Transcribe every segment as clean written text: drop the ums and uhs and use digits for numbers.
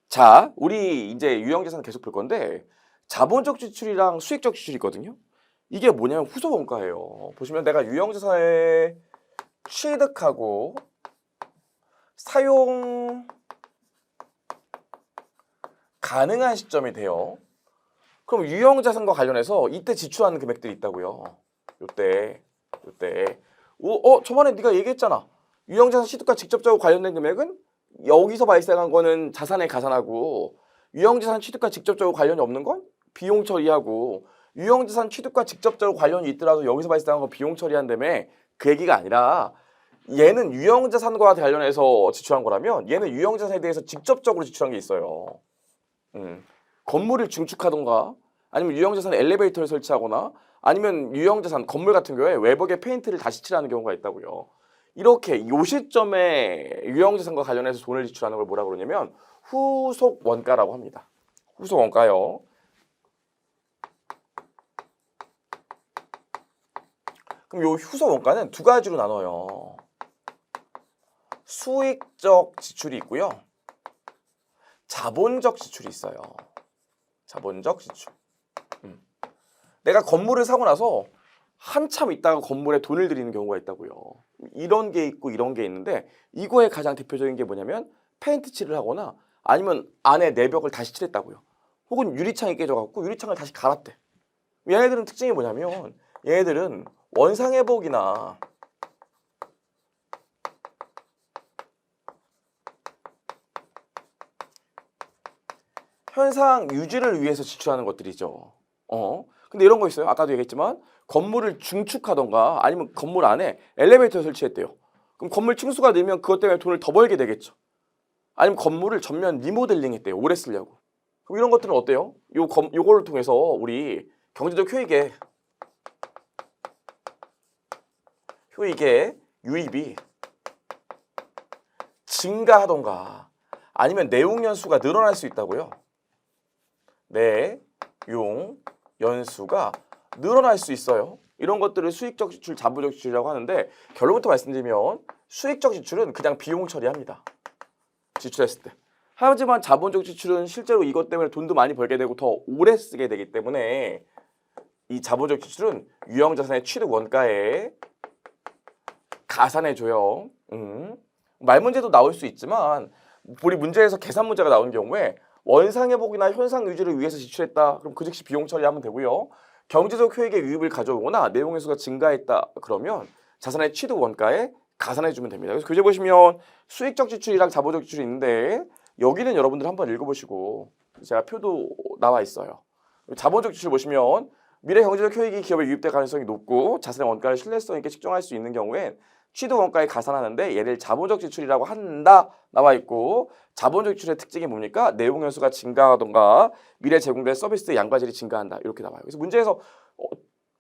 자, 우리 이제 유형자산 계속 볼 건데 자본적 지출이랑 수익적 지출이 있거든요. 이게 뭐냐면 후속 원가예요. 보시면 내가 유형자산을 취득하고 사용 가능한 시점이 돼요. 그럼 유형자산과 관련해서 이때 지출하는 금액들이 있다고요. 요때. 저번에 네가 얘기했잖아. 유형자산 취득과 직접적으로 관련된 금액은 여기서 발생한 거는 자산에 가산하고 유형자산 취득과 직접적으로 관련이 없는 건 비용 처리하고 유형자산 취득과 직접적으로 관련이 있더라도 여기서 발생한 건 비용 처리한다며 그 얘기가 아니라 얘는 유형자산과 관련해서 지출한 거라면 얘는 유형자산에 대해서 직접적으로 지출한 게 있어요. 건물을 증축하던가 아니면 유형자산에 엘리베이터를 설치하거나 아니면 유형자산 건물 같은 경우에 외벽에 페인트를 다시 칠하는 경우가 있다고요. 이렇게 요 시점에 유형자산과 관련해서 돈을 지출하는 걸 뭐라고 그러냐면 후속 원가라고 합니다. 후속 원가요. 그럼 요 후속 원가는 두 가지로 나눠요. 수익적 지출이 있고요. 자본적 지출이 있어요. 자본적 지출. 내가 건물을 사고 나서 한참 있다가 건물에 돈을 들이는 경우가 있다고요. 이런 게 있고 이런 게 있는데 이거의 가장 대표적인 게 뭐냐면 페인트 칠을 하거나 아니면 안에 내벽을 다시 칠했다고요. 혹은 유리창이 깨져갖고 유리창을 다시 갈았대. 얘네들은 특징이 뭐냐면 얘네들은 원상회복이나 현상 유지를 위해서 지출하는 것들이죠. 근데 이런 거 있어요. 아까도 얘기했지만 건물을 증축하던가 아니면 건물 안에 엘리베이터 설치했대요. 그럼 건물 층수가 늘면 그것 때문에 돈을 더 벌게 되겠죠. 아니면 건물을 전면 리모델링 했대요. 오래 쓰려고. 그럼 이런 것들은 어때요? 요거를 통해서 우리 경제적 효익의 유입이 증가하던가 아니면 내용 연수가 늘어날 수 있다고요. 내용 연수가 늘어날 수 있어요. 이런 것들을 수익적 지출, 자본적 지출이라고 하는데 결론부터 말씀드리면 수익적 지출은 그냥 비용 처리합니다. 지출했을 때. 하지만 자본적 지출은 실제로 이것 때문에 돈도 많이 벌게 되고 더 오래 쓰게 되기 때문에 이 자본적 지출은 유형자산의 취득 원가에 가산해줘요. 말 문제도 나올 수 있지만 우리 문제에서 계산 문제가 나오는 경우에 원상회복이나 현상 유지를 위해서 지출했다. 그럼 그 즉시 비용 처리하면 되고요. 경제적 효익의 유입을 가져오거나 내용 연수가 증가했다. 그러면 자산의 취득 원가에 가산해주면 됩니다. 그래서 교재 보시면 수익적 지출이랑 자본적 지출이 있는데 여기는 여러분들 한번 읽어보시고 제가 표도 나와 있어요. 자본적 지출 보시면 미래 경제적 효익이 기업에 유입될 가능성이 높고 자산의 원가를 신뢰성 있게 측정할 수 있는 경우엔 취득 원가에 가산하는데 얘를 자본적 지출이라고 한다 나와 있고 자본적 지출의 특징이 뭡니까? 내용 연수가 증가하던가 미래 제공될 서비스의 양과 질이 증가한다 이렇게 나와요. 그래서 문제에서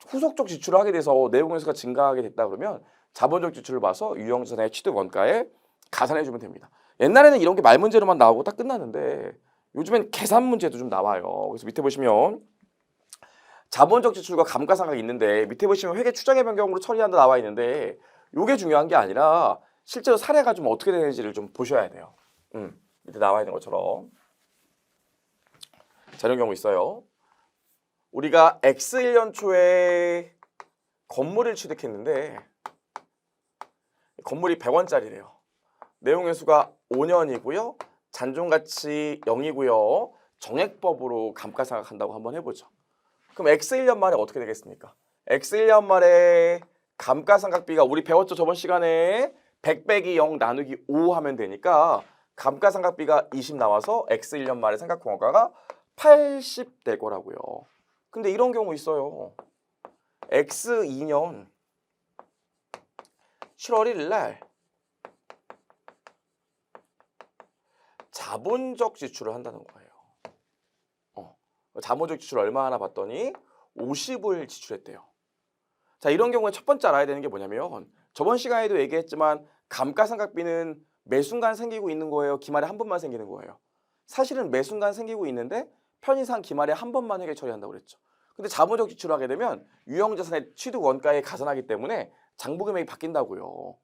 후속적 지출을 하게 돼서 내용 연수가 증가하게 됐다 그러면 자본적 지출을 봐서 유형자산의 취득 원가에 가산해주면 됩니다. 옛날에는 이런 게 말 문제로만 나오고 딱 끝나는데 요즘엔 계산 문제도 좀 나와요. 그래서 밑에 보시면 자본적 지출과 감가상각이 있는데 밑에 보시면 회계 추정의 변경으로 처리한다 나와 있는데 요게 중요한 게 아니라 실제로 사례가 좀 어떻게 되는지를 좀 보셔야 돼요. 밑에 나와 있는 것처럼 자 이런 경우 있어요. 우리가 X1년 초에 건물을 취득했는데 건물이 100원짜리래요. 내용 연수가 5년이고요. 잔존가치 0이고요. 정액법으로 감가상각한다고 한번 해보죠. 그럼 X1년 만에 어떻게 되겠습니까? X1년 만에 감가상각비가 우리 배웠죠 저번 시간에 100 빼기 0 나누기 5 하면 되니까 감가상각비가 20 나와서 X1년 말에 상각공원가가 80 될 거라고요. 근데 이런 경우 있어요. X2년 7월 1일 날 자본적 지출을 한다는 거예요. 자본적 지출 얼마나 봤더니 50을 지출했대요. 자 이런 경우에 첫 번째 알아야 되는 게 뭐냐면 저번 시간에도 얘기했지만 감가상각비는 매 순간 생기고 있는 거예요? 기말에 한 번만 생기는 거예요? 사실은 매 순간 생기고 있는데 편의상 기말에 한 번만 회계 처리한다고 그랬죠. 근데 자본적 지출을 하게 되면 유형자산의 취득 원가에 가산하기 때문에 장부금액이 바뀐다고요.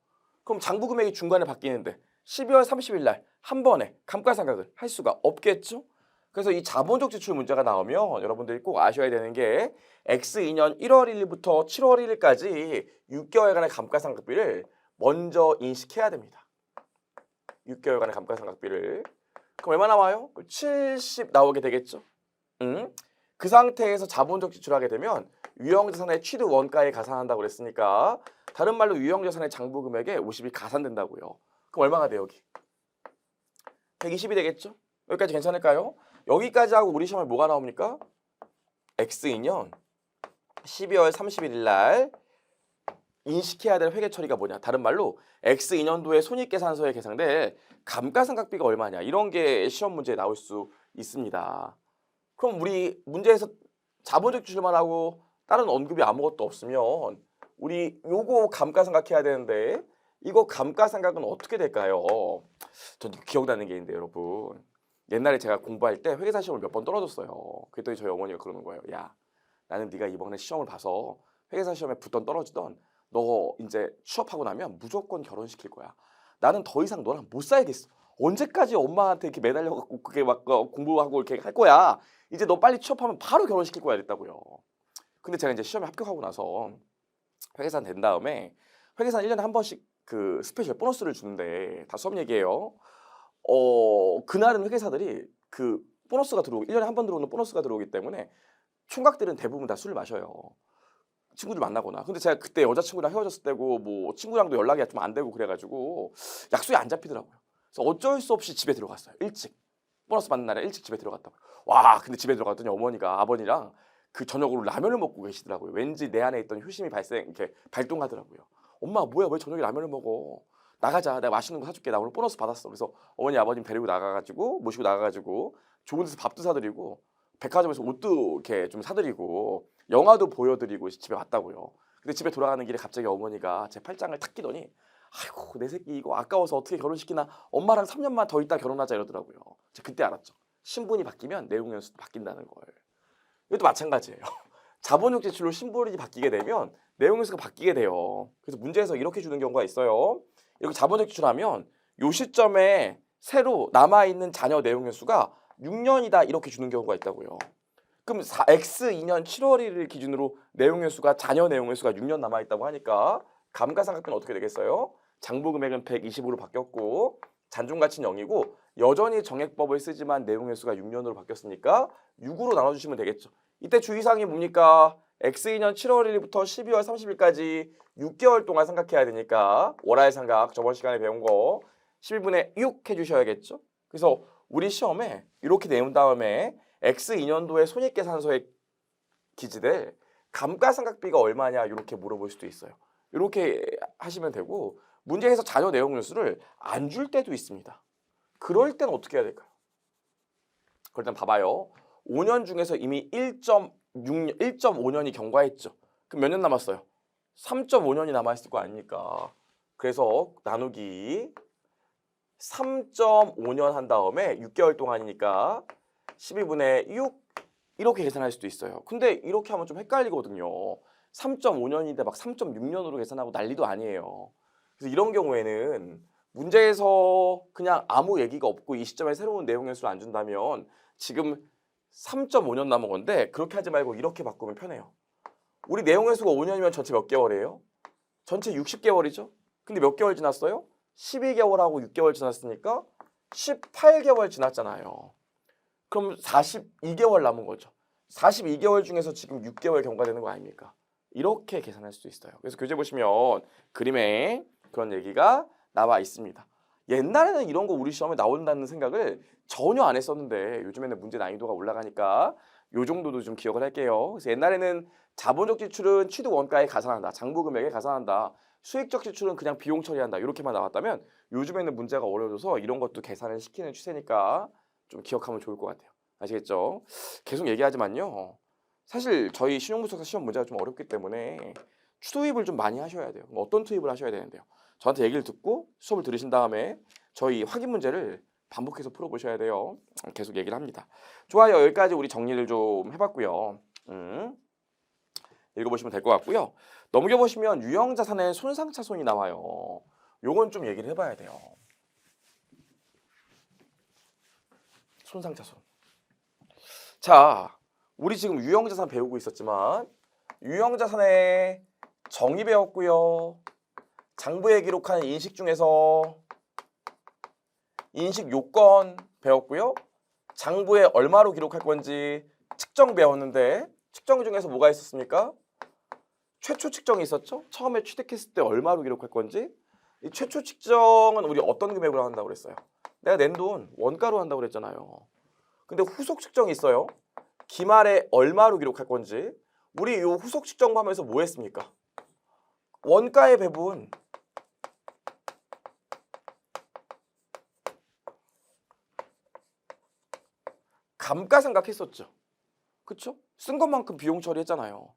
그럼 장부금액이 중간에 바뀌는데 12월 30일 날 한 번에 감가상각을 할 수가 없겠죠? 그래서 이 자본적 지출 문제가 나오면 여러분들이 꼭 아셔야 되는 게 X2년 1월 1일부터 7월 1일까지 6개월간의 감가상각비를 먼저 인식해야 됩니다. 6개월간의 감가상각비를. 그럼 얼마 나와요? 70 나오게 되겠죠? 그 상태에서 자본적 지출하게 되면 유형자산의 취득 원가에 가산한다고 그랬으니까 다른 말로 유형자산의 장부 금액에 50이 가산된다고요. 그럼 얼마가 돼요, 여기? 120이 되겠죠? 여기까지 괜찮을까요? 여기까지 하고 우리 시험에 뭐가 나옵니까? X2년 12월 31일 날 인식해야 될 회계 처리가 뭐냐? 다른 말로 X2년도에 손익계산서에 계산될 감가상각비가 얼마냐? 이런 게 시험 문제에 나올 수 있습니다. 그럼 우리 문제에서 자본적 지출만 하고 다른 언급이 아무것도 없으면 우리 요거 감가상각해야 되는데 이거 감가상각은 어떻게 될까요? 전 기억나는 게 있는데 여러분. 옛날에 제가 공부할 때 회계사 시험을 몇 번 떨어졌어요. 그랬더니 저희 어머니가 그러는 거예요. 야, 나는 네가 이번에 시험을 봐서 회계사 시험에 붙던 떨어지던 너 이제 취업하고 나면 무조건 결혼시킬 거야. 나는 더 이상 너랑 못 살겠어. 언제까지 엄마한테 이렇게 매달려갖고 그게 막 공부하고 이렇게 할 거야. 이제 너 빨리 취업하면 바로 결혼시킬 거야 이랬다고요. 근데 제가 이제 시험에 합격하고 나서 회계사 된 다음에 회계사는 1년에 한 번씩 그 스페셜 보너스를 주는데 다 수업 얘기예요. 그날은 회계사들이 그 보너스가 들어오고 1년에 한 번 들어오는 보너스가 들어오기 때문에 총각들은 대부분 다 술을 마셔요. 친구들 만나거나. 근데 제가 그때 여자친구랑 헤어졌을 때고 뭐 친구랑도 연락이 좀 안 되고 그래가지고 약속이 안 잡히더라고요. 그래서 어쩔 수 없이 집에 들어갔어요. 일찍. 보너스 받는 날에 일찍 집에 들어갔다고요. 와, 근데 집에 들어갔더니 어머니가 아버지랑 그 저녁으로 라면을 먹고 계시더라고요. 왠지 내 안에 있던 효심이 이렇게 발동하더라고요. 엄마 뭐야 왜 저녁에 라면을 먹어? 나가자. 내가 맛있는 거 사줄게. 나 오늘 보너스 받았어. 그래서 어머니 아버님 데리고 나가가지고 모시고 나가가지고 좋은 데서 밥도 사드리고 백화점에서 옷도 이렇게 좀 사드리고 영화도 보여드리고 집에 왔다고요. 근데 집에 돌아가는 길에 갑자기 어머니가 제 팔짱을 탁 끼더니 아이고 내 새끼 이거 아까워서 어떻게 결혼시키나 엄마랑 3년만 더 있다 결혼하자 이러더라고요. 제가 그때 알았죠. 신분이 바뀌면 내용연수도 바뀐다는 걸. 이것도 마찬가지예요. 자본적 지출로 신분이 바뀌게 되면 내용연수가 바뀌게 돼요. 그래서 문제에서 이렇게 주는 경우가 있어요. 이렇게 자본적 지출하면 요 시점에 새로 남아있는 자녀 내용연수가 6년이다 이렇게 주는 경우가 있다고요. 그럼 X2년 7월 1일 기준으로 내용연수가 자녀 내용연수가 6년 남아있다고 하니까 감가상각비는 어떻게 되겠어요? 장부금액은 120으로 바뀌었고 잔존가치는 0이고 여전히 정액법을 쓰지만 내용연수가 6년으로 바뀌었으니까 6으로 나눠주시면 되겠죠. 이때 주의사항이 뭡니까? X2년 7월 1일부터 12월 30일까지 6개월 동안 생각해야 되니까 월할 상각 저번 시간에 배운 거 11분의 6 해주셔야겠죠. 그래서 우리 시험에 이렇게 내운 다음에 X2년도의 손익계산서에 기재될 감가상각비가 얼마냐 이렇게 물어볼 수도 있어요. 이렇게 하시면 되고 문제에서 자녀 내용연수를 안 줄 때도 있습니다. 그럴 때는 어떻게 해야 될까요? 그럴 땐 봐봐요. 5년 중에서 이미 1.5년이 경과했죠. 그럼 몇 년 남았어요? 3.5년이 남아있을 거 아닙니까? 그래서 나누기 3.5년 한 다음에 6개월 동안이니까 12분의 6 이렇게 계산할 수도 있어요. 근데 이렇게 하면 좀 헷갈리거든요. 3.5년인데 막 3.6년으로 계산하고 난리도 아니에요. 그래서 이런 경우에는 문제에서 그냥 아무 얘기가 없고 이 시점에 새로운 내용연수를 안 준다면 지금 3.5년 남은 건데 그렇게 하지 말고 이렇게 바꾸면 편해요. 우리 내용연수가 5년이면 전체 몇 개월이에요? 전체 60개월이죠? 근데 몇 개월 지났어요? 12개월하고 6개월 지났으니까 18개월 지났잖아요. 그럼 42개월 남은 거죠. 42개월 중에서 지금 6개월 경과되는 거 아닙니까? 이렇게 계산할 수도 있어요. 그래서 교재 보시면 그림에 그런 얘기가 나와 있습니다. 옛날에는 이런 거 우리 시험에 나온다는 생각을 전혀 안 했었는데 요즘에는 문제 난이도가 올라가니까 요 정도도 좀 기억을 할게요. 그래서 옛날에는 자본적 지출은 취득 원가에 가산한다. 장부 금액에 가산한다. 수익적 지출은 그냥 비용 처리한다. 이렇게만 나왔다면 요즘에는 문제가 어려워져서 이런 것도 계산을 시키는 추세니까 좀 기억하면 좋을 것 같아요. 아시겠죠? 계속 얘기하지만요. 사실 저희 신용분석사 시험 문제가 좀 어렵기 때문에 추도입을 좀 많이 하셔야 돼요. 어떤 투입을 하셔야 되는데요? 저한테 얘기를 듣고 수업을 들으신 다음에 저희 확인 문제를 반복해서 풀어보셔야 돼요. 계속 얘기를 합니다. 좋아요. 여기까지 우리 정리를 좀 해봤고요. 읽어보시면 될 것 같고요. 넘겨보시면 유형자산의 손상차손이 나와요. 요건 좀 얘기를 해봐야 돼요. 손상차손. 자, 우리 지금 유형자산 배우고 있었지만 유형자산의 정의 배웠고요. 장부에 기록한 인식 중에서 인식 요건 배웠고요. 장부에 얼마로 기록할 건지 측정 배웠는데 측정 중에서 뭐가 있었습니까? 최초 측정이 있었죠? 처음에 취득했을 때 얼마로 기록할 건지. 이 최초 측정은 우리 어떤 금액으로 한다고 그랬어요? 내가 낸 돈 원가로 한다고 그랬잖아요. 근데 후속 측정이 있어요. 기말에 얼마로 기록할 건지. 우리 이 후속 측정 하면서 뭐 했습니까? 원가의 배분 감가상각했었죠. 그쵸? 쓴 것만큼 비용 처리했잖아요.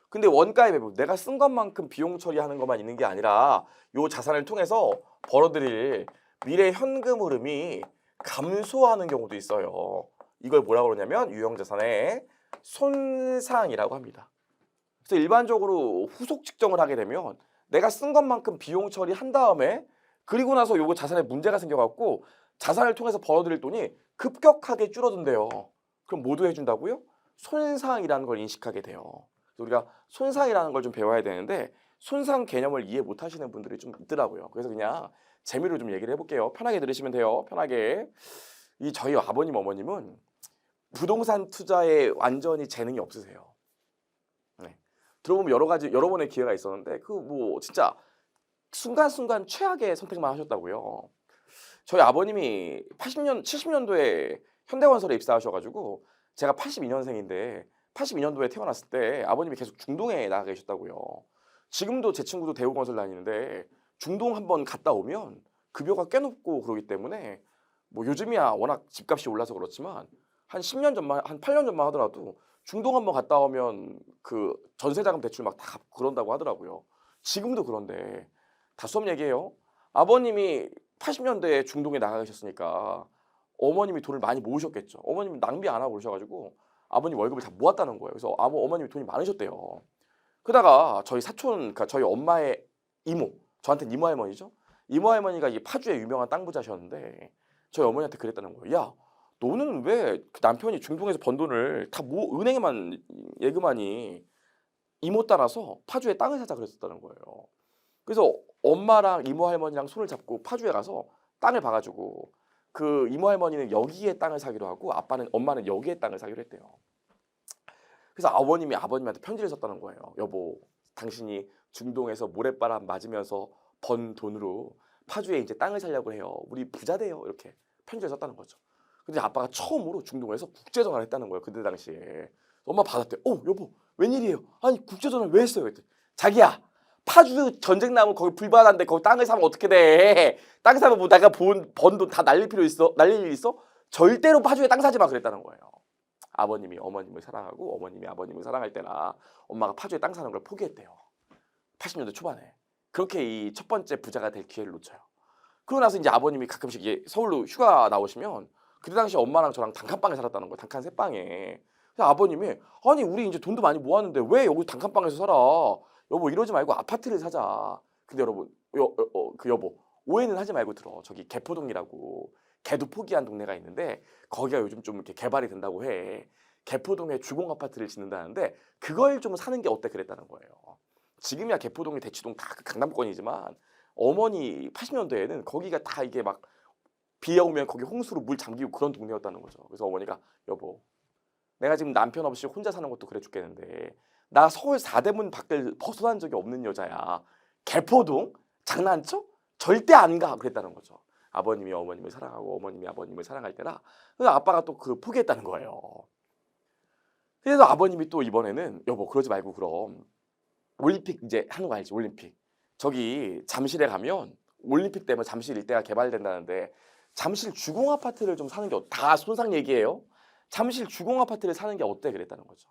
근데 원가의 배분, 내가 쓴 것만큼 비용 처리하는 것만 있는 게 아니라 요 자산을 통해서 벌어들일 미래 현금 흐름이 감소하는 경우도 있어요. 이걸 뭐라고 그러냐면 유형자산의 손상이라고 합니다. 그래서 일반적으로 후속 측정을 하게 되면 내가 쓴 것만큼 비용 처리한 다음에 그리고 나서 요거 자산에 문제가 생겨갖고 자산을 통해서 벌어들일 돈이 급격하게 줄어든대요. 그럼 모두 해준다고요? 손상이라는 걸 인식하게 돼요. 그래서 우리가 손상이라는 걸 좀 배워야 되는데 손상 개념을 이해 못 하시는 분들이 좀 있더라고요. 그래서 그냥 재미로 좀 얘기를 해볼게요. 편하게 들으시면 돼요. 편하게. 이 저희 아버님 어머님은 부동산 투자에 완전히 재능이 없으세요. 네. 들어보면 여러 번의 기회가 있었는데 그 뭐 진짜 순간순간 최악의 선택만 하셨다고요. 저희 아버님이 70년도에 현대건설에 입사하셔가지고 제가 82년생인데 82년도에 태어났을 때 아버님이 계속 중동에 나가 계셨다고요. 지금도 제 친구도 대우건설 다니는데 중동 한번 갔다 오면 급여가 꽤 높고 그러기 때문에 뭐 요즘이야 워낙 집값이 올라서 그렇지만 한 10년 전만 한 8년 전만 하더라도 중동 한번 갔다 오면 그 전세자금 대출 막 다 갚고 그런다고 하더라고요. 지금도 그런데 다 수업 얘기예요. 아버님이 80년대에 중동에 나가 계셨으니까 어머님이 돈을 많이 모으셨겠죠. 어머님이 낭비 안 하고 그러셔가지고 아버님 월급을 다 모았다는 거예요. 그래서 어머님이 돈이 많으셨대요. 그러다가 저희 사촌, 그러니까 저희 엄마의 이모, 저한테는 이모 할머니죠. 이모 할머니가 이 파주의 유명한 땅 부자셨는데 저희 어머니한테 그랬다는 거예요. 야, 너는 왜 그 남편이 중동에서 번 돈을 다 은행에만 예금하니 이모 따라서 파주에 땅을 사자 그랬었다는 거예요. 그래서 엄마랑 이모 할머니랑 손을 잡고 파주에 가서 땅을 봐가지고 그 이모 할머니는 여기에 땅을 사기로 하고 엄마는 여기에 땅을 사기로 했대요. 그래서 아버님한테 편지를 썼다는 거예요. 여보, 당신이 중동에서 모래바람 맞으면서 번 돈으로 파주에 이제 땅을 사려고 해요. 우리 부자 돼요. 이렇게 편지를 썼다는 거죠. 근데 아빠가 처음으로 중동에서 국제전화를 했다는 거예요. 그때 당시에. 엄마 받았대. 여보, 웬일이에요? 아니 국제전화를 왜 했어요? 그랬더니 자기야, 파주 전쟁 나면 거기 불바다인데 거기 땅을 사면 어떻게 돼? 땅 사면 뭐 내가 번 돈 다 날릴 일 있어? 절대로 파주에 땅 사지 마 그랬다는 거예요. 아버님이 어머님을 사랑하고 어머님이 아버님을 사랑할 때라 엄마가 파주에 땅 사는 걸 포기했대요. 80년대 초반에. 그렇게 이 첫 번째 부자가 될 기회를 놓쳐요. 그러고 나서 이제 아버님이 가끔씩 서울로 휴가 나오시면 그때 당시 엄마랑 저랑 단칸방에 살았다는 거예요. 단칸 3방에. 그래서 아버님이 아니 우리 이제 돈도 많이 모았는데 왜 여기 단칸방에서 살아? 여보 이러지 말고 아파트를 사자. 근데 여러분 여보 오해는 하지 말고 들어. 저기 개포동이라고 개도 포기한 동네가 있는데 거기가 요즘 좀 이렇게 개발이 된다고 해. 개포동에 주공 아파트를 짓는다는데 그걸 좀 사는 게 어때 그랬다는 거예요. 지금이야 개포동이 대치동 다 강남권이지만 어머니 80년대에는 거기가 다 이게 막 비 오면 거기 홍수로 물 잠기고 그런 동네였다는 거죠. 그래서 어머니가 여보 내가 지금 남편 없이 혼자 사는 것도 그래 죽겠는데 나 서울 4대문 밖을 벗어난 적이 없는 여자야. 개포동? 장난쳐? 절대 안 가. 그랬다는 거죠. 아버님이 어머님을 사랑하고 어머님이 아버님을 사랑할 때라. 그래서 아빠가 또 그 포기했다는 거예요. 그래서 아버님이 또 이번에는 여보 그러지 말고 그럼 올림픽 이제 하는 거 알지? 올림픽. 저기 잠실에 가면 올림픽 때문에 잠실 일대가 개발된다는데 잠실 주공 아파트를 좀 사는 게 다 손상 얘기예요. 잠실 주공 아파트를 사는 게 어때 그랬다는 거죠.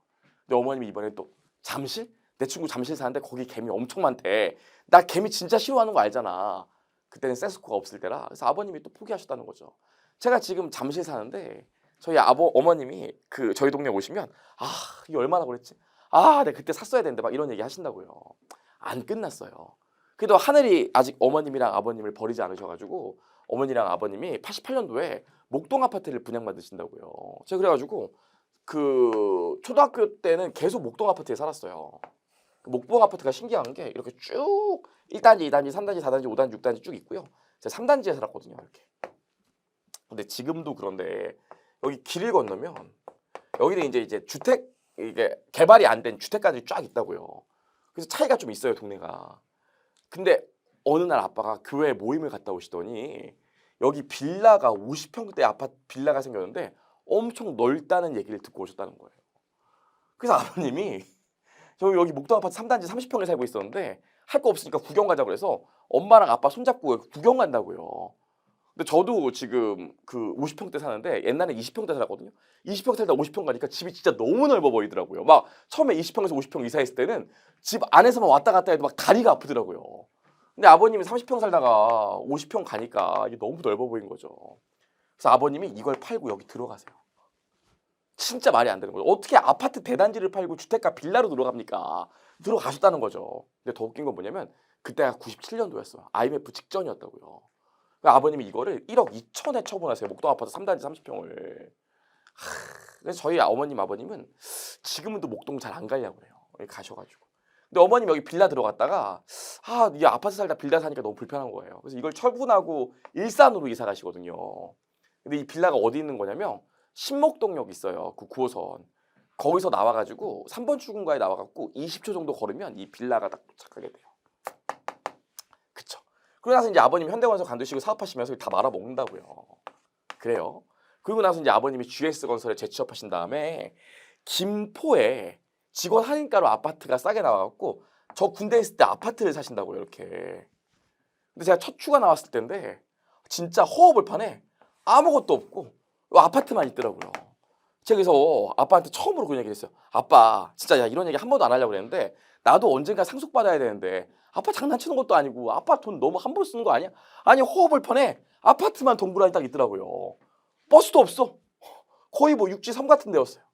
근데 어머님이 이번에 또 잠실? 내 친구 잠실 사는데 거기 개미 엄청 많대. 나 개미 진짜 싫어하는 거 알잖아. 그때는 세스코가 없을 때라. 그래서 아버님이 또 포기하셨다는 거죠. 제가 지금 잠실 사는데 저희 어머님이 그 저희 동네 오시면 이게 얼마나 그랬지? 내가 그때 샀어야 되는데 막 이런 얘기 하신다고요. 안 끝났어요. 그래도 하늘이 아직 어머님이랑 아버님을 버리지 않으셔가지고 어머니랑 아버님이 88년도에 목동 아파트를 분양받으신다고요. 제가 그래가지고 그 초등학교 때는 계속 목동 아파트에 살았어요. 목동 아파트가 신기한 게 이렇게 쭉 1단지, 2단지, 3단지, 4단지, 5단지, 6단지 쭉 있고요. 제가 3단지에 살았거든요. 이렇게. 근데 지금도 그런데 여기 길을 건너면 여기는 이제 주택 이게 개발이 안 된 주택까지 쫙 있다고요. 그래서 차이가 좀 있어요, 동네가. 근데 어느 날 아빠가 교회 모임을 갔다 오시더니 여기 빌라가 50평대 아파트 빌라가 생겼는데 엄청 넓다는 얘기를 듣고 오셨다는 거예요. 그래서 아버님이 저 여기 목동 아파트 3단지 30평에 살고 있었는데 할 거 없으니까 구경 가자고 그래서 엄마랑 아빠 손잡고 구경 간다고요. 근데 저도 지금 그 50평대 사는데 옛날에 20평대 살았거든요. 20평 살다 50평 가니까 집이 진짜 너무 넓어 보이더라고요. 막 처음에 20평에서 50평 이사했을 때는 집 안에서만 왔다 갔다 해도 막 다리가 아프더라고요. 근데 아버님이 30평 살다가 50평 가니까 이게 너무 넓어 보인 거죠. 그래서 아버님이 이걸 팔고 여기 들어가세요. 진짜 말이 안 되는 거죠. 어떻게 아파트 대단지를 팔고 주택가 빌라로 들어갑니까? 들어가셨다는 거죠. 근데 더 웃긴 건 뭐냐면 그때가 97년도였어요. IMF 직전이었다고요. 아버님이 이거를 1억 2천에 처분하세요. 목동 아파트 3단지 30평을. 그래서 저희 어머님 아버님은 지금은 또 목동 잘 안 가려고 그래요. 여기 가셔가지고. 근데 어머님 여기 빌라 들어갔다가 이 아파트 살다 빌라 사니까 너무 불편한 거예요. 그래서 이걸 처분하고 일산으로 이사 가시거든요. 근데 이 빌라가 어디 있는 거냐면 신목동역 있어요. 그 9호선. 거기서 나와가지고 3번 출구가에 나와갖고 20초 정도 걸으면 이 빌라가 딱 도착하게 돼요. 그쵸. 그러고 나서 이제 아버님 현대건설 관두시고 사업하시면서 다 말아먹는다고요. 그래요. 그리고 나서 이제 아버님이 GS건설에 재취업하신 다음에 김포에 직원 할인가로 아파트가 싸게 나와갖고 저 군대 있을 때 아파트를 사신다고요. 이렇게. 근데 제가 첫 휴가 나왔을 때인데 진짜 허허벌판에 아무것도 없고 아파트만 있더라고요. 제가 그래서 아빠한테 처음으로 그런 얘기를 했어요. 아빠 진짜 야 이런 얘기 한 번도 안 하려고 그랬는데 나도 언젠가 상속받아야 되는데 아빠 장난치는 것도 아니고 아빠 돈 너무 함부로 쓰는 거 아니야? 아니 허허벌판에 아파트만 동그라니 딱 있더라고요. 버스도 없어. 거의 뭐 육지 섬 같은 데였어요.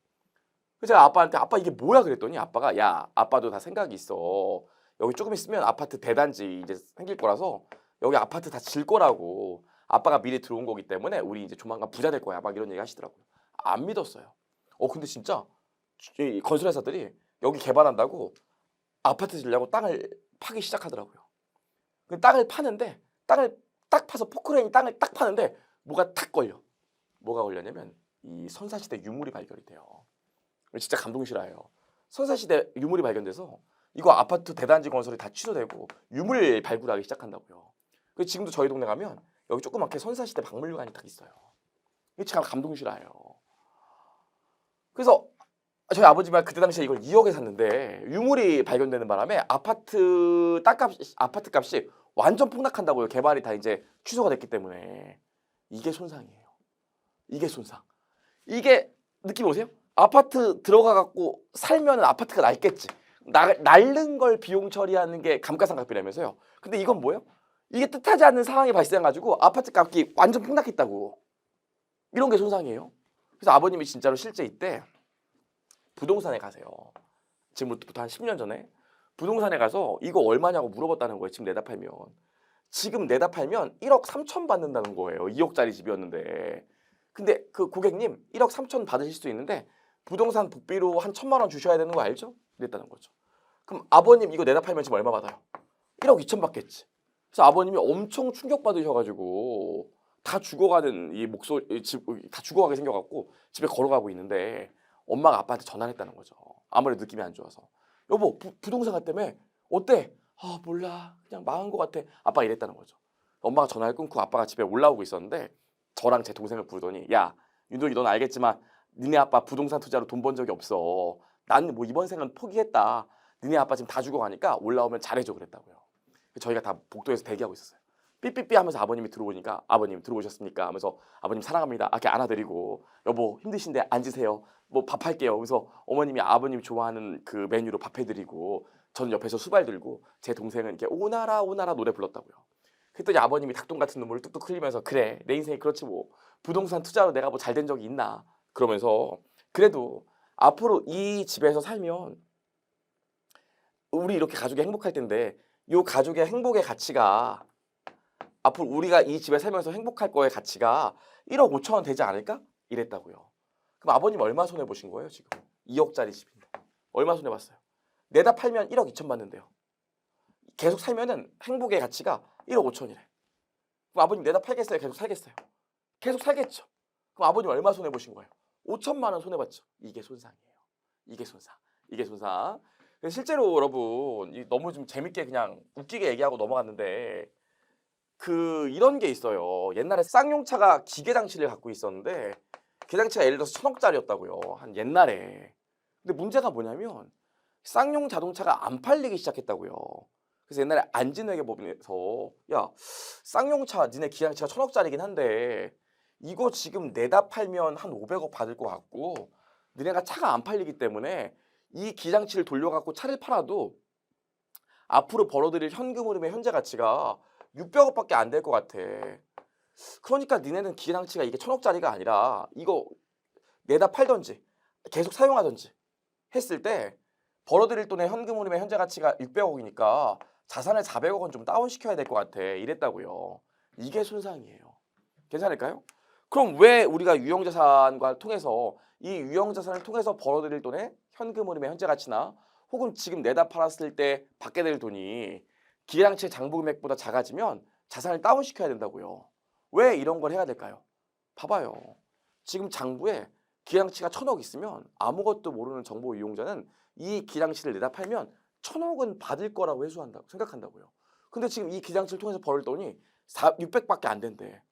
그래서 제가 아빠한테 아빠 이게 뭐야 그랬더니 아빠가 야 아빠도 다 생각이 있어. 여기 조금 있으면 아파트 대단지 이제 생길 거라서 여기 아파트 다 질 거라고. 아빠가 미리 들어온 거기 때문에 우리 이제 조만간 부자 될 거야. 막 이런 얘기 하시더라고요. 안 믿었어요. 근데 진짜 이 건설회사들이 여기 개발한다고 아파트 지려고 땅을 파기 시작하더라고요. 그 땅을 파는데 땅을 딱 파서 포크레인이 땅을 딱 파는데 뭐가 탁 걸려. 뭐가 걸렸냐면 이 선사시대 유물이 발견이 돼요. 진짜 감동실화예요. 선사시대 유물이 발견돼서 이거 아파트 대단지 건설이 다 취소되고 유물 발굴하기 시작한다고요. 그래서 지금도 저희 동네 가면 여기 조그맣게 선사시대 박물관이 딱 있어요. 이게 참 감동실화예요. 그래서 저희 아버지가 그때 당시에 이걸 2억에 샀는데 유물이 발견되는 바람에 아파트 값이 완전 폭락한다고요. 개발이 다 이제 취소가 됐기 때문에. 이게 손상이에요. 이게 손상. 이게 느낌 오세요? 아파트 들어가 갖고 살면은 아파트가 낡겠지. 낡은 걸 비용 처리하는 게 감가상각비라면서요. 근데 이건 뭐예요? 이게 뜻하지 않는 상황이 발생해가지고 아파트 값이 완전 폭락했다고. 이런 게 손상이에요. 그래서 아버님이 진짜로 실제 이때 부동산에 가세요. 지금부터 한 10년 전에 부동산에 가서 이거 얼마냐고 물어봤다는 거예요. 지금 내다 팔면. 지금 내다 팔면 1억 3천 받는다는 거예요. 2억짜리 집이었는데. 근데 그 고객님 1억 3천 받으실 수 있는데 부동산 복비로 한 1,000만 원 주셔야 되는 거 알죠? 이랬다는 거죠. 그럼 아버님 이거 내다 팔면 지금 얼마 받아요? 1억 2천 받겠지. 그래서 아버님이 엄청 충격받으셔가지고 다 죽어가는 이 목소리 다 죽어가게 생겨갖고 집에 걸어가고 있는데 엄마가 아빠한테 전화를 했다는 거죠. 아무래도 느낌이 안 좋아서. 여보 부동산 갔다며? 어때? 몰라. 그냥 망한 것 같아. 아빠가 이랬다는 거죠. 엄마가 전화를 끊고 아빠가 집에 올라오고 있었는데 저랑 제 동생을 부르더니 야 윤동이 넌 알겠지만 니네 아빠 부동산 투자로 돈 번 적이 없어. 나는 뭐 이번 생은 포기했다. 니네 아빠 지금 다 죽어가니까 올라오면 잘해줘 그랬다고요. 저희가 다 복도에서 대기하고 있었어요. 삐삐삐 하면서 아버님이 들어오니까 아버님 들어오셨습니까? 하면서 아버님 사랑합니다. 이렇게 안아드리고 여보 힘드신데 앉으세요. 뭐 밥 할게요. 그래서 어머님이 아버님이 좋아하는 그 메뉴로 밥 해드리고 저는 옆에서 수발 들고 제 동생은 이렇게 오나라 오나라 노래 불렀다고요. 그랬더니 아버님이 닭똥 같은 눈물을 뚝뚝 흘리면서 그래 내 인생이 그렇지 뭐 부동산 투자로 내가 뭐 잘 된 적이 있나 그러면서 그래도 앞으로 이 집에서 살면 우리 이렇게 가족이 행복할 텐데 이 가족의 행복의 가치가 앞으로 우리가 이 집에 살면서 행복할 거의 가치가 1억 5천 원 되지 않을까? 이랬다고요. 그럼 아버님 얼마 손해 보신 거예요 지금? 2억짜리 집인데 얼마 손해 봤어요? 내다 팔면 1억 2천 받는데요. 계속 살면은 행복의 가치가 1억 5천이래. 그럼 아버님 내다 팔겠어요? 계속 살겠어요? 계속 살겠죠. 그럼 아버님 얼마 손해 보신 거예요? 5천만 원 손해 봤죠. 이게 손상이에요. 이게 손상. 이게 손상. 실제로 여러분 너무 좀 재밌게 그냥 웃기게 얘기하고 넘어갔는데 이런 게 있어요. 옛날에 쌍용차가 기계 장치를 갖고 있었는데 그 장치가 예를 들어서 1,000억짜리였다고요. 한 옛날에. 근데 문제가 뭐냐면 쌍용 자동차가 안 팔리기 시작했다고요. 그래서 옛날에 안진회계법에서 야 쌍용차 니네 기장치가 1,000억짜리긴 한데 이거 지금 내다 팔면 한 500억 받을 것 같고 니네가 차가 안 팔리기 때문에 이 기장치를 돌려갖고 차를 팔아도 앞으로 벌어들일 현금 흐름의 현재 가치가 600억밖에 안 될 것 같아. 그러니까 니네는 기장치가 이게 1,000억짜리가 아니라 이거 내다 팔던지 계속 사용하던지 했을 때 벌어들일 돈의 현금 흐름의 현재 가치가 600억이니까 자산을 400억 원 좀 다운시켜야 될 것 같아. 이랬다고요. 이게 손상이에요. 괜찮을까요? 그럼 왜 우리가 유형자산과 통해서 이 유형자산을 통해서 벌어들일 돈의 현금 흐름의 현재 가치나 혹은 지금 내다 팔았을 때 받게 될 돈이 기장치의 장부 금액보다 작아지면 자산을 다운시켜야 된다고요. 왜 이런 걸 해야 될까요? 봐봐요. 지금 장부에 기장치가 1,000억 있으면 아무것도 모르는 정보 이용자는 이 기장치를 내다 팔면 1,000억은 받을 거라고 생각한다고요. 근데 지금 이 기장치를 통해서 벌을 돈이 600밖에 안 된대.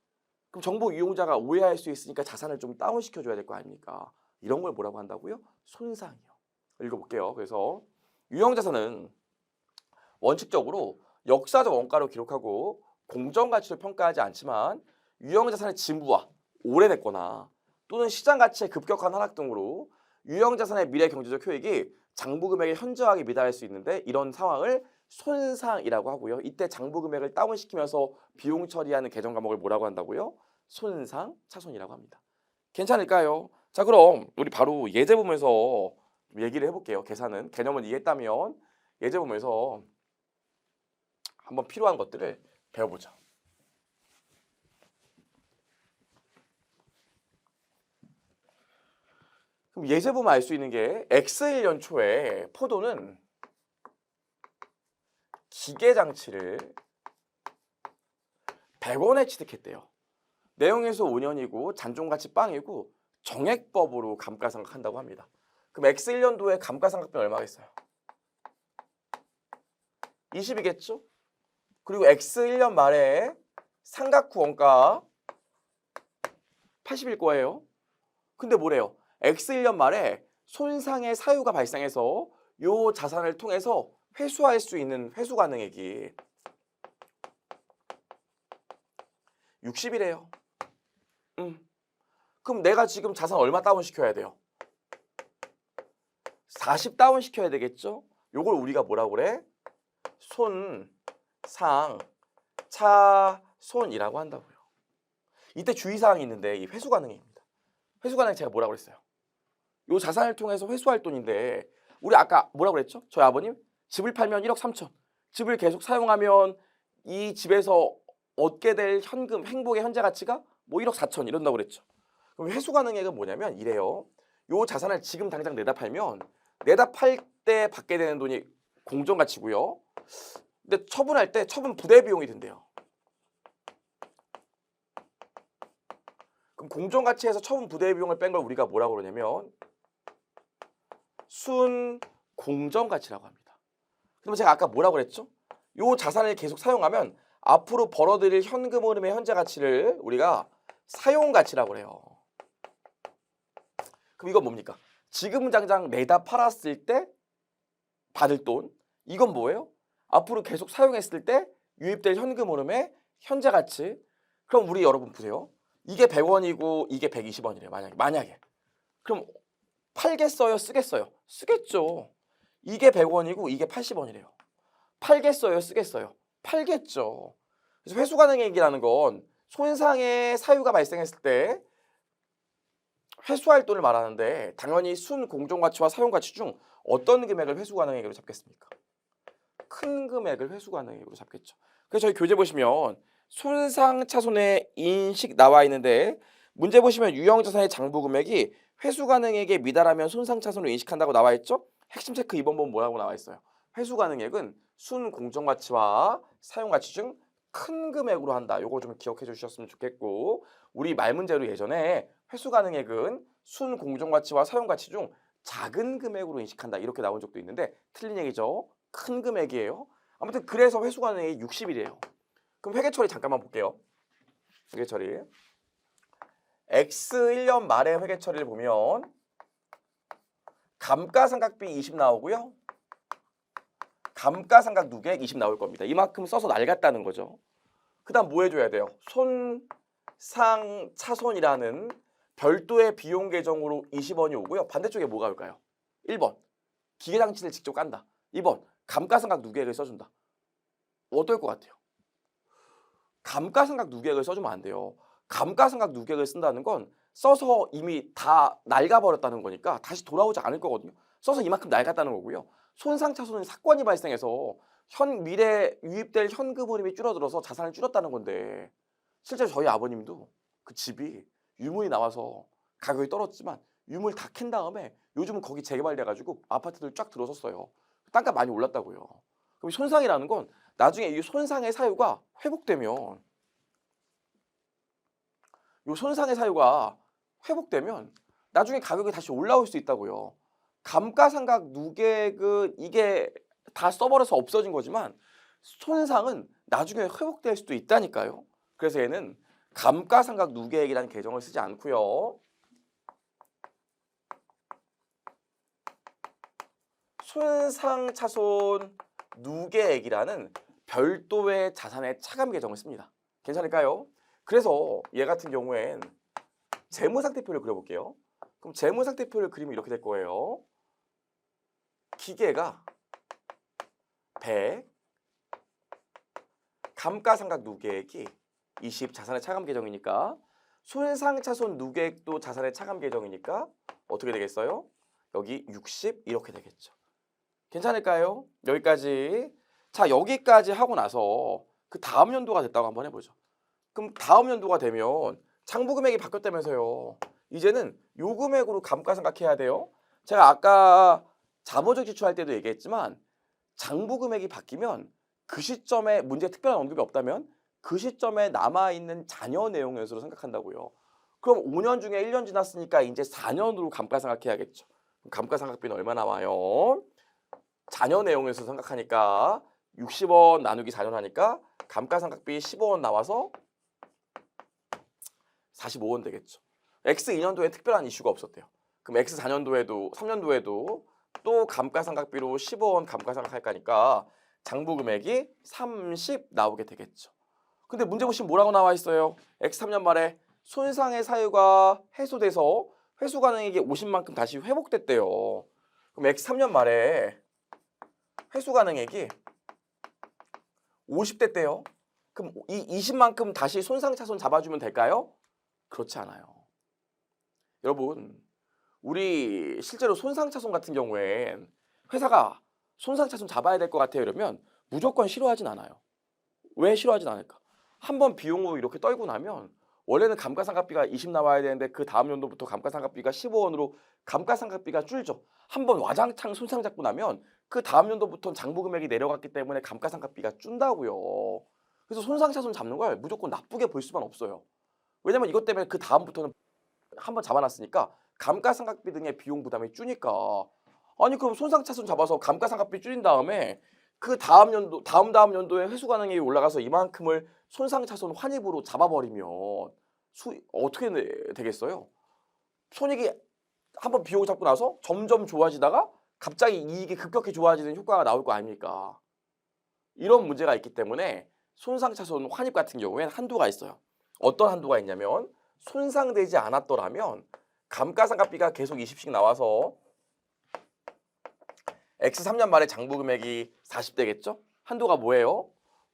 그럼 정보 이용자가 오해할 수 있으니까 자산을 좀 다운시켜줘야 될 거 아닙니까? 이런 걸 뭐라고 한다고요? 손상이요. 읽어볼게요. 그래서 유형자산은 원칙적으로 역사적 원가로 기록하고 공정가치로 평가하지 않지만 유형자산의 진부와 오래됐거나 또는 시장가치의 급격한 하락 등으로 유형자산의 미래 경제적 효익이 장부금액의 현저하게 미달할 수 있는데 이런 상황을 손상이라고 하고요. 이때 장부금액을 다운시키면서 비용 처리하는 계정 과목을 뭐라고 한다고요? 손상, 차손이라고 합니다. 괜찮을까요? 자, 그럼 우리 바로 예제 보면서 얘기를 해볼게요. 계산은 개념을 이해했다면 예제 보면서 한번 필요한 것들을 배워보자. 그럼 예제 보면 알 수 있는 게 X1 연초에 포도는 기계장치를 100원에 취득했대요. 내용에서 5년이고 잔존가치 빵이고 정액법으로 감가상각한다고 합니다. 그럼 X1년도에 감가상각비는 얼마겠어요? 20이겠죠? 그리고 X1년 말에 상각 후 원가 80일 거예요. 근데 뭐래요? X1년 말에 손상의 사유가 발생해서 요 자산을 통해서 회수할 수 있는 회수 가능액이 60이래요. 그럼 내가 지금 자산 얼마 다운시켜야 돼요? 40 다운시켜야 되겠죠? 요걸 우리가 뭐라고 그래? 손상, 차손이라고 한다고요. 이때 주의사항이 있는데 이 회수 가능액입니다. 회수 가능액 제가 뭐라고 그랬어요? 요 자산을 통해서 회수할 돈인데 우리 아까 뭐라고 그랬죠? 저희 아버님 집을 팔면 1억 3천, 집을 계속 사용하면 이 집에서 얻게 될 현금, 행복의 현재 가치가 뭐 1억 4천 이런다고 그랬죠. 그럼 회수 가능액은 뭐냐면 이래요. 요 자산을 지금 당장 내다 팔면 내다 팔 때 받게 되는 돈이 공정가치고요. 근데 처분할 때 처분 부대 비용이 든대요. 그럼 공정가치에서 처분 부대 비용을 뺀 걸 우리가 뭐라고 그러냐면 순 공정가치라고 합니다. 그럼 제가 아까 뭐라고 그랬죠? 요 자산을 계속 사용하면 앞으로 벌어들일 현금 흐름의 현재 가치를 우리가 사용가치라고 그래요. 그럼 이건 뭡니까? 지금 당장 내다 팔았을 때 받을 돈, 이건 뭐예요? 앞으로 계속 사용했을 때 유입될 현금 흐름의 현재 가치. 그럼 우리 여러분 보세요. 이게 100원이고 이게 120원이래요. 만약에. 그럼 팔겠어요? 쓰겠어요? 쓰겠죠. 이게 100원이고 이게 80원이래요. 팔겠어요? 쓰겠어요? 팔겠죠. 그래서 회수 가능액이라는 건 손상의 사유가 발생했을 때 회수할 돈을 말하는데 당연히 순 공정가치와 사용가치 중 어떤 금액을 회수 가능액으로 잡겠습니까? 큰 금액을 회수 가능액으로 잡겠죠. 그래서 저희 교재 보시면 손상차손의 인식 나와 있는데 문제 보시면 유형자산의 장부 금액이 회수가능액에 미달하면 손상차손을 인식한다고 나와 있죠? 핵심 체크 2번 보면 뭐라고 나와 있어요? 회수가능액은 순공정가치와 사용가치 중 큰 금액으로 한다. 요거 좀 기억해 주셨으면 좋겠고, 우리 말문제로 예전에 회수가능액은 순공정가치와 사용가치 중 작은 금액으로 인식한다 이렇게 나온 적도 있는데 틀린 얘기죠. 큰 금액이에요. 아무튼 그래서 회수가능액이 60일이에요. 그럼 회계처리 잠깐만 볼게요. 회계처리. X 1년 말에 회계처리를 보면 감가상각비 20 나오고요. 감가상각 누계액 20 나올 겁니다. 이만큼 써서 낡았다는 거죠. 그 다음 뭐 해줘야 돼요? 손상차손이라는 별도의 비용 계정으로 20원이 오고요. 반대쪽에 뭐가 올까요? 1번 기계장치를 직접 깐다. 2번 감가상각 누계액을 써준다. 어떨 것 같아요? 감가상각 누계액을 써주면 안 돼요. 감가상각 누계액을 쓴다는 건 써서 이미 다 낡아버렸다는 거니까 다시 돌아오지 않을 거거든요. 써서 이만큼 낡았다는 거고요. 손상차손은 사건이 발생해서 미래 유입될 현금 흐름이 줄어들어서 자산을 줄였다는 건데 실제 저희 아버님도 그 집이 유물이 나와서 가격이 떨어졌지만 유물 다 캔 다음에 요즘은 거기 재개발돼가지고 아파트들 쫙 들어섰어요. 땅값 많이 올랐다고요. 그럼 손상이라는 건 나중에 이 손상의 사유가 회복되면 이 손상의 사유가 회복되면 나중에 가격이 다시 올라올 수 있다고요. 감가상각 누계액은 이게 다 써버려서 없어진 거지만 손상은 나중에 회복될 수도 있다니까요. 그래서 얘는 감가상각 누계액이라는 계정을 쓰지 않고요. 손상차손 누계액이라는 별도의 자산의 차감 계정을 씁니다. 괜찮을까요? 그래서 얘 같은 경우엔 재무상태표를 그려볼게요. 그럼 재무상태표를 그리면 이렇게 될 거예요. 기계가 100, 감가상각 누계액이 20 자산의 차감 계정이니까 손상차손 누계액도 자산의 차감 계정이니까 어떻게 되겠어요? 여기 60 이렇게 되겠죠. 괜찮을까요? 여기까지. 자, 여기까지 하고 나서 그 다음 연도가 됐다고 한번 해보죠. 그럼 다음 연도가 되면 장부 금액이 바뀌었다면서요. 이제는 요 금액으로 감가상각해야 돼요. 제가 아까 자본적 지출할 때도 얘기했지만 장부 금액이 바뀌면 그 시점에 문제에 특별한 언급이 없다면 그 시점에 남아있는 잔여 내용에서 생각한다고요. 그럼 5년 중에 1년 지났으니까 이제 4년으로 감가상각해야겠죠. 감가상각비는 얼마 나와요? 잔여 내용에서 생각하니까 60원 나누기 4년 하니까 감가상각비 15원 나와서 45원 되겠죠. X 2년도에 특별한 이슈가 없었대요. 그럼 X 4년도에도 3년도에도 또 감가상각비로 15원 감가상각할 거니까 장부 금액이 30 나오게 되겠죠. 근데 문제 보시면 뭐라고 나와 있어요? X 3년 말에 손상의 사유가 해소돼서 회수 가능액이 50만큼 다시 회복됐대요. 그럼 X 3년 말에 회수 가능액이 50 됐대요. 그럼 이 20만큼 다시 손상차손 잡아주면 될까요? 그렇지 않아요. 여러분, 우리 실제로 손상차손 같은 경우엔 회사가 손상차손 잡아야 될 것 같아요 이러면 무조건 싫어하진 않아요. 왜 싫어하진 않을까? 한번 비용으로 이렇게 떨고 나면 원래는 감가상각비가 20 나와야 되는데 그 다음 연도부터 감가상각비가 15원으로 감가상각비가 줄죠. 한번 와장창 손상 잡고 나면 그 다음 연도부터는 장부 금액이 내려갔기 때문에 감가상각비가 준다고요. 그래서 손상차손 잡는 걸 무조건 나쁘게 볼 수만 없어요. 왜냐면 이것 때문에 그 다음부터는 한번 잡아놨으니까 감가상각비 등의 비용 부담이 주니까. 아니 그럼 손상차손 잡아서 감가상각비 줄인 다음에 그 다음 연도 다음 연도에 회수 가능액이 올라가서 이만큼을 손상차손 환입으로 잡아버리면 어떻게 되겠어요? 손익이 한번 비용 잡고 나서 점점 좋아지다가 갑자기 이익이 급격히 좋아지는 효과가 나올 거 아닙니까? 이런 문제가 있기 때문에 손상차손 환입 같은 경우에는 한도가 있어요. 어떤 한도가 있냐면 손상되지 않았더라면 감가상각비가 계속 20씩 나와서 X 3년 말에 장부 금액이 40 되겠죠? 한도가 뭐예요?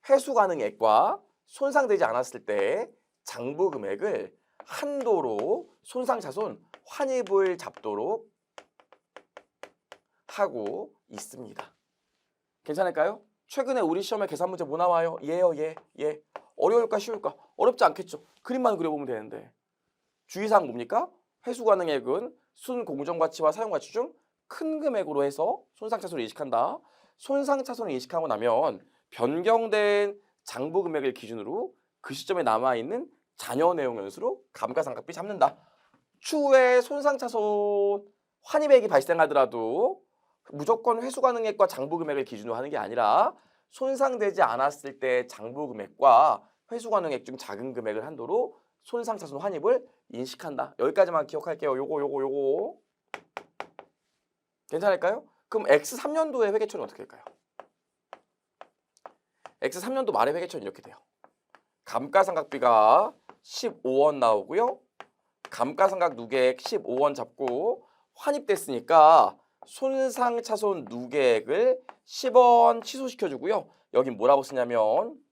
회수 가능액과 손상되지 않았을 때 장부 금액을 한도로 손상차손 환입을 잡도록 하고 있습니다. 괜찮을까요? 최근에 우리 시험에 계산 문제 뭐 나와요? 얘요, 얘. 어려울까 쉬울까? 어렵지 않겠죠. 그림만 그려보면 되는데. 주의사항 뭡니까? 회수 가능액은 순공정가치와 사용가치 중 큰 금액으로 해서 손상차손을 인식한다. 손상차손을 인식하고 나면 변경된 장부 금액을 기준으로 그 시점에 남아있는 잔여 내용 연수로 감가상각비 잡는다. 추후에 손상차손 환입액이 발생하더라도 무조건 회수 가능액과 장부 금액을 기준으로 하는 게 아니라 손상되지 않았을 때 장부 금액과 회수 가능액 중 작은 금액을 한도로 손상차손 환입을 인식한다. 여기까지만 기억할게요. 요거. 괜찮을까요? 그럼 X3년도의 회계처리는 어떻게 될까요? X3년도 말의 회계처리는 이렇게 돼요. 감가상각비가 15원 나오고요. 감가상각 누계액 15원 잡고 환입됐으니까 손상차손 누계액을 10원 취소시켜주고요. 여긴 뭐라고 쓰냐면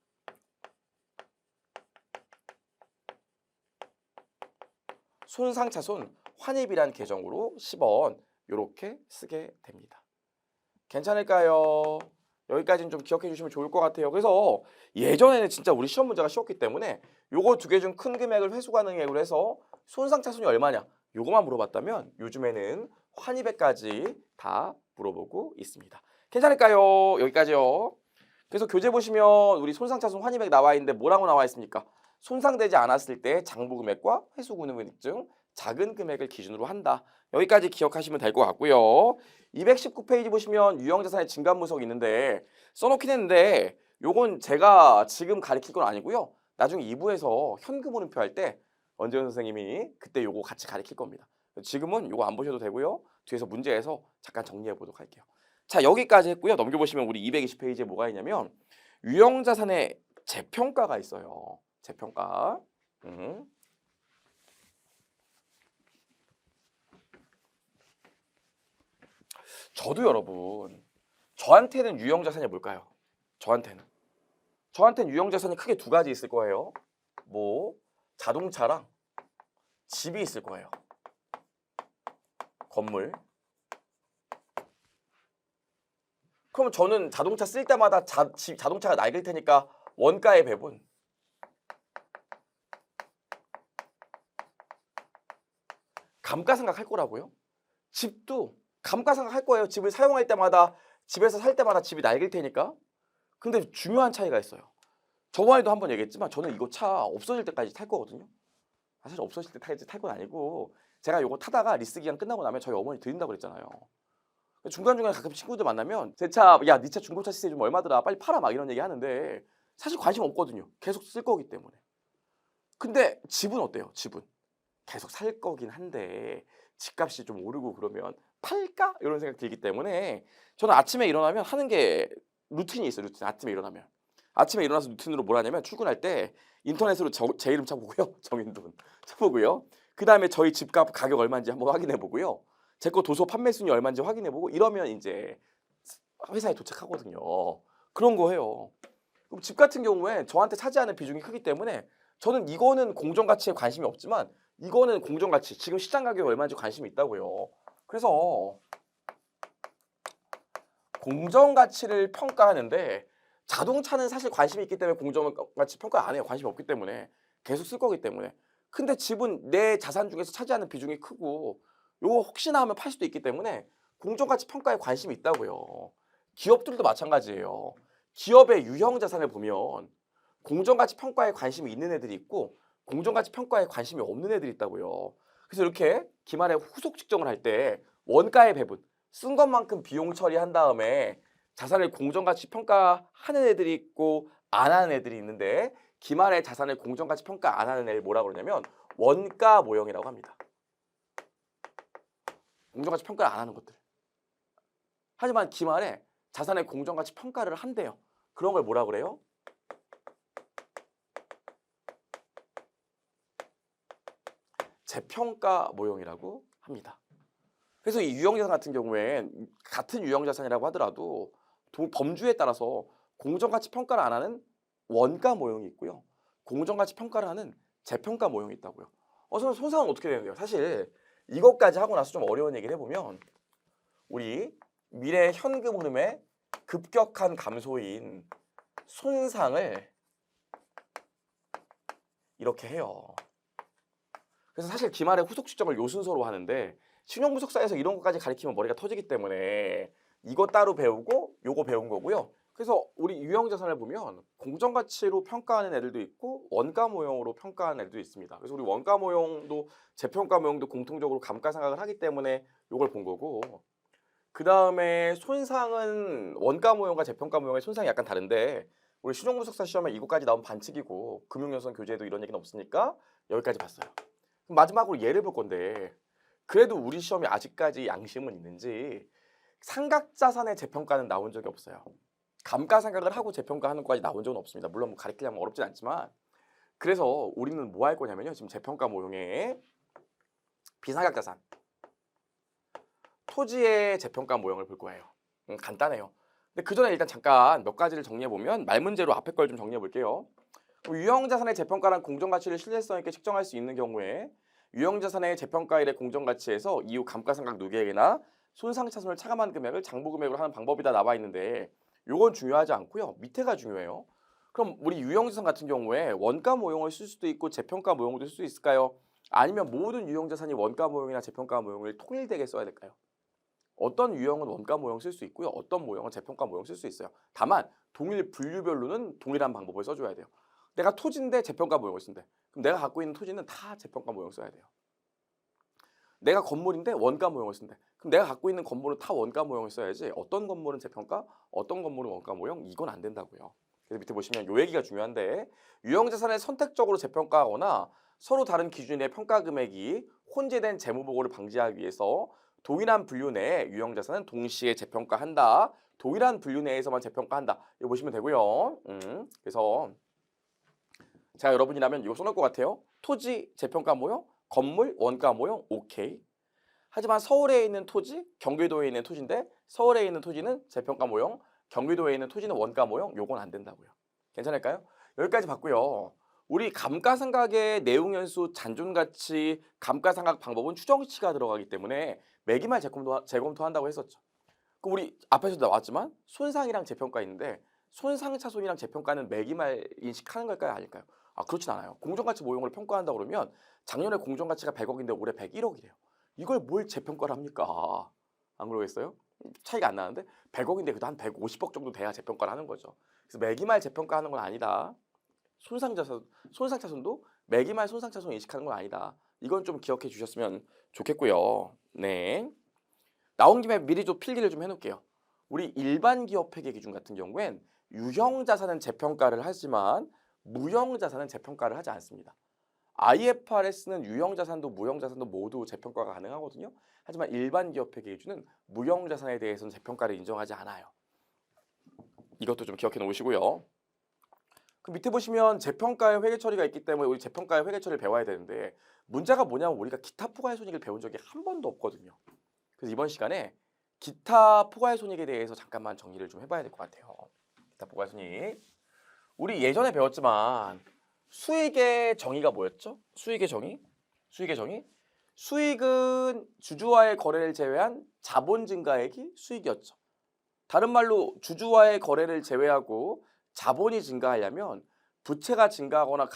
손상차손 환입이란 계정으로 10원 이렇게 쓰게 됩니다. 괜찮을까요? 여기까지는 좀 기억해 주시면 좋을 것 같아요. 그래서 예전에는 진짜 우리 시험 문제가 쉬웠기 때문에 요거 두 개 중 큰 금액을 회수 가능액으로 해서 손상차손이 얼마냐 요거만 물어봤다면 요즘에는 환입액까지 다 물어보고 있습니다. 괜찮을까요? 여기까지요. 그래서 교재 보시면 우리 손상차손 환입액 나와 있는데 뭐라고 나와 있습니까? 손상되지 않았을 때 장부 금액과 회수 금액 중 작은 금액을 기준으로 한다. 여기까지 기억하시면 될 것 같고요. 219페이지 보시면 유형자산의 증감무석이 있는데 써놓긴 했는데 요건 제가 지금 가르칠 건 아니고요. 나중에 2부에서 현금 흐름표 할 때 언재현 선생님이 그때 요거 같이 가르칠 겁니다. 지금은 요거 안 보셔도 되고요. 뒤에서 문제에서 잠깐 정리해 보도록 할게요. 자, 여기까지 했고요. 넘겨보시면 우리 220페이지에 뭐가 있냐면 유형자산의 재평가가 있어요. 재평가. 저도 여러분 저한테는 유형자산이 뭘까요? 저한테는 유형자산이 크게 두 가지 있을 거예요. 뭐 자동차랑 집이 있을 거예요. 건물. 그럼 저는 자동차 쓸 때마다 자동차가 낡을 테니까 원가의 배분 감가상각 할 거라고요? 집도 감가상각 할 거예요. 집을 사용할 때마다 집에서 살 때마다 집이 낡을 테니까. 근데 중요한 차이가 있어요. 저번에도 한번 얘기했지만 저는 이거 차 없어질 때까지 탈 거거든요. 사실 없어질 때까지 탈 건 아니고 제가 이거 타다가 리스 기간 끝나고 나면 저희 어머니 드린다고 그랬잖아요. 중간중간에 가끔 친구들 만나면 제 차, 야, 네 차 중고차 시세 좀 얼마더라? 빨리 팔아 막 이런 얘기 하는데 사실 관심 없거든요. 계속 쓸 거기 때문에. 근데 집은 어때요? 집은 계속 살 거긴 한데 집값이 좀 오르고 그러면 팔까? 이런 생각 들기 때문에 저는 아침에 일어나면 하는 게 루틴이 있어요. 루틴. 아침에 일어나서 루틴으로 뭘 하냐면 출근할 때 인터넷으로 제 이름 쳐보고요. 정인돈 쳐보고요. 그 다음에 저희 집값 가격 얼마인지 한번 확인해 보고요. 제 거 도서 판매 순위 얼마인지 확인해 보고 이러면 이제 회사에 도착하거든요. 그런 거 해요. 그럼 집 같은 경우에 저한테 차지하는 비중이 크기 때문에 저는 이거는 공정가치에 관심이 없지만 이거는 공정가치, 지금 시장 가격이 얼마인지 관심이 있다고요. 그래서 공정가치를 평가하는데 자동차는 사실 관심이 있기 때문에 공정가치 평가 안 해요. 관심이 없기 때문에 계속 쓸 거기 때문에. 근데 집은 내 자산 중에서 차지하는 비중이 크고 요거 혹시나 하면 팔 수도 있기 때문에 공정가치 평가에 관심이 있다고요. 기업들도 마찬가지예요. 기업의 유형자산을 보면 공정가치 평가에 관심이 있는 애들이 있고 공정가치 평가에 관심이 없는 애들이 있다고요. 그래서 이렇게 기말에 후속 측정을 할 때 원가의 배분, 쓴 것만큼 비용 처리한 다음에 자산을 공정가치 평가하는 애들이 있고 안 하는 애들이 있는데 기말에 자산을 공정가치 평가 안 하는 애를 뭐라고 그러냐면 원가 모형이라고 합니다. 공정가치 평가를 안 하는 것들. 하지만 기말에 자산의 공정가치 평가를 한대요. 그런 걸 뭐라 그래요? 재평가 모형이라고 합니다. 그래서 이 유형자산 같은 경우엔 같은 유형자산이라고 하더라도 범주에 따라서 공정가치 평가를 안 하는 원가 모형이 있고요. 공정가치 평가를 하는 재평가 모형이 있다고요. 저는 손상은 어떻게 되는데요? 사실 이것까지 하고 나서 좀 어려운 얘기를 해보면 우리 미래 현금 흐름의 급격한 감소인 손상을 이렇게 해요. 그래서 사실 기말에 후속 측정을 요 순서로 하는데 신용분석사에서 이런 것까지 가리키면 머리가 터지기 때문에 이거 따로 배우고 요거 배운 거고요. 그래서 우리 유형자산을 보면 공정가치로 평가하는 애들도 있고 원가 모형으로 평가하는 애들도 있습니다. 그래서 우리 원가 모형도 재평가 모형도 공통적으로 감가상각을 하기 때문에 요걸 본 거고, 그 다음에 손상은 원가 모형과 재평가 모형의 손상이 약간 다른데 우리 신용분석사 시험에 이거까지 나온 반칙이고 금융연수원 교재에도 이런 얘기는 없으니까 여기까지 봤어요. 그럼 마지막으로 예를 볼 건데, 그래도 우리 시험에 아직까지 양심은 있는지 상각자산의 재평가는 나온 적이 없어요. 감가상각을 하고 재평가하는 것까지 나온 적은 없습니다. 물론 뭐 가리키려면 어렵진 않지만, 그래서 우리는 뭐 할 거냐면요, 지금 재평가 모형의 비상각자산 토지의 재평가 모형을 볼 거예요. 간단해요. 근데 그 전에 일단 잠깐 몇 가지를 정리해 보면 말문제로 앞에 걸 좀 정리해 볼게요. 유형자산의 재평가란 공정가치를 신뢰성 있게 측정할 수 있는 경우에 유형자산의 재평가일의 공정가치에서 이후 감가상각 누계액이나 손상차손을 차감한 금액을 장부금액으로 하는 방법이 다 나와 있는데 요건 중요하지 않고요. 밑에가 중요해요. 그럼 우리 유형자산 같은 경우에 원가 모형을 쓸 수도 있고 재평가 모형도 쓸 수 있을까요? 아니면 모든 유형자산이 원가 모형이나 재평가 모형을 통일되게 써야 될까요? 어떤 유형은 원가 모형 쓸 수 있고요. 어떤 모형은 재평가 모형 쓸 수 있어요. 다만 동일 분류별로는 동일한 방법을 써줘야 돼요. 내가 토지인데 재평가 모형을 쓴대. 그럼 내가 갖고 있는 토지는 다 재평가 모형 써야 돼요. 내가 건물인데 원가 모형을 쓴대. 그럼 내가 갖고 있는 건물은 다 원가 모형을 써야지 어떤 건물은 재평가, 어떤 건물은 원가 모형, 이건 안 된다고요. 그래서 밑에 보시면 요 얘기가 중요한데, 유형자산을 선택적으로 재평가하거나 서로 다른 기준의 평가 금액이 혼재된 재무보고를 방지하기 위해서 동일한 분류 내에 유형자산은 동시에 재평가한다. 동일한 분류 내에서만 재평가한다. 이거 보시면 되고요. 그래서 제가 여러분이라면 이거 써놓을 것 같아요. 토지 재평가 모형, 건물 원가 모형, 오케이. 하지만 서울에 있는 토지, 경기도에 있는 토지인데 서울에 있는 토지는 재평가 모형, 경기도에 있는 토지는 원가 모형, 요건 안 된다고요. 괜찮을까요? 여기까지 봤고요. 우리 감가상각의 내용연수, 잔존가치, 감가상각 방법은 추정치가 들어가기 때문에 매기말 재검토한다고 했었죠. 그럼 우리 앞에서도 나왔지만 손상이랑 재평가 있는데 손상차손이랑 재평가는 매기말 인식하는 걸까요? 아닐까요? 아, 그렇진 않아요. 공정가치 모형을 평가한다 그러면 작년에 공정가치가 100억인데 올해 101억이래요. 이걸 뭘 재평가를 합니까? 안 그러겠어요? 차이가 안 나는데 100억인데 그래도 한 150억 정도 돼야 재평가를 하는 거죠. 그래서 매기말 재평가하는 건 아니다. 손상차손도 매기말 손상차손 인식하는 건 아니다. 이건 좀 기억해 주셨으면 좋겠고요. 네. 나온 김에 미리 좀 필기를 좀 해놓을게요. 우리 일반 기업 회계 기준 같은 경우엔 유형자산은 재평가를 하지만 무형자산은 재평가를 하지 않습니다. IFRS는 유형자산도 무형자산도 모두 재평가가 가능하거든요. 하지만 일반 기업 회계 기준은 무형자산에 대해서는 재평가를 인정하지 않아요. 이것도 좀 기억해 놓으시고요. 그 밑에 보시면 재평가의 회계 처리가 있기 때문에 우리 재평가의 회계 처리를 배워야 되는데, 문제가 뭐냐면 우리가 기타 포괄손익을 배운 적이 한 번도 없거든요. 그래서 이번 시간에 기타 포괄손익에 대해서 잠깐만 정리를 좀 해봐야 될 것 같아요. 기타 포괄손익. 우리 예전에 배웠지만 수익의 정의가 뭐였죠? 수익의 정의? 수익은 주주와의 거래를 제외한 자본 증가액이 수익이었죠. 다른 말로 주주와의 거래를 제외하고 자본이 증가하려면 부채가 증가하거나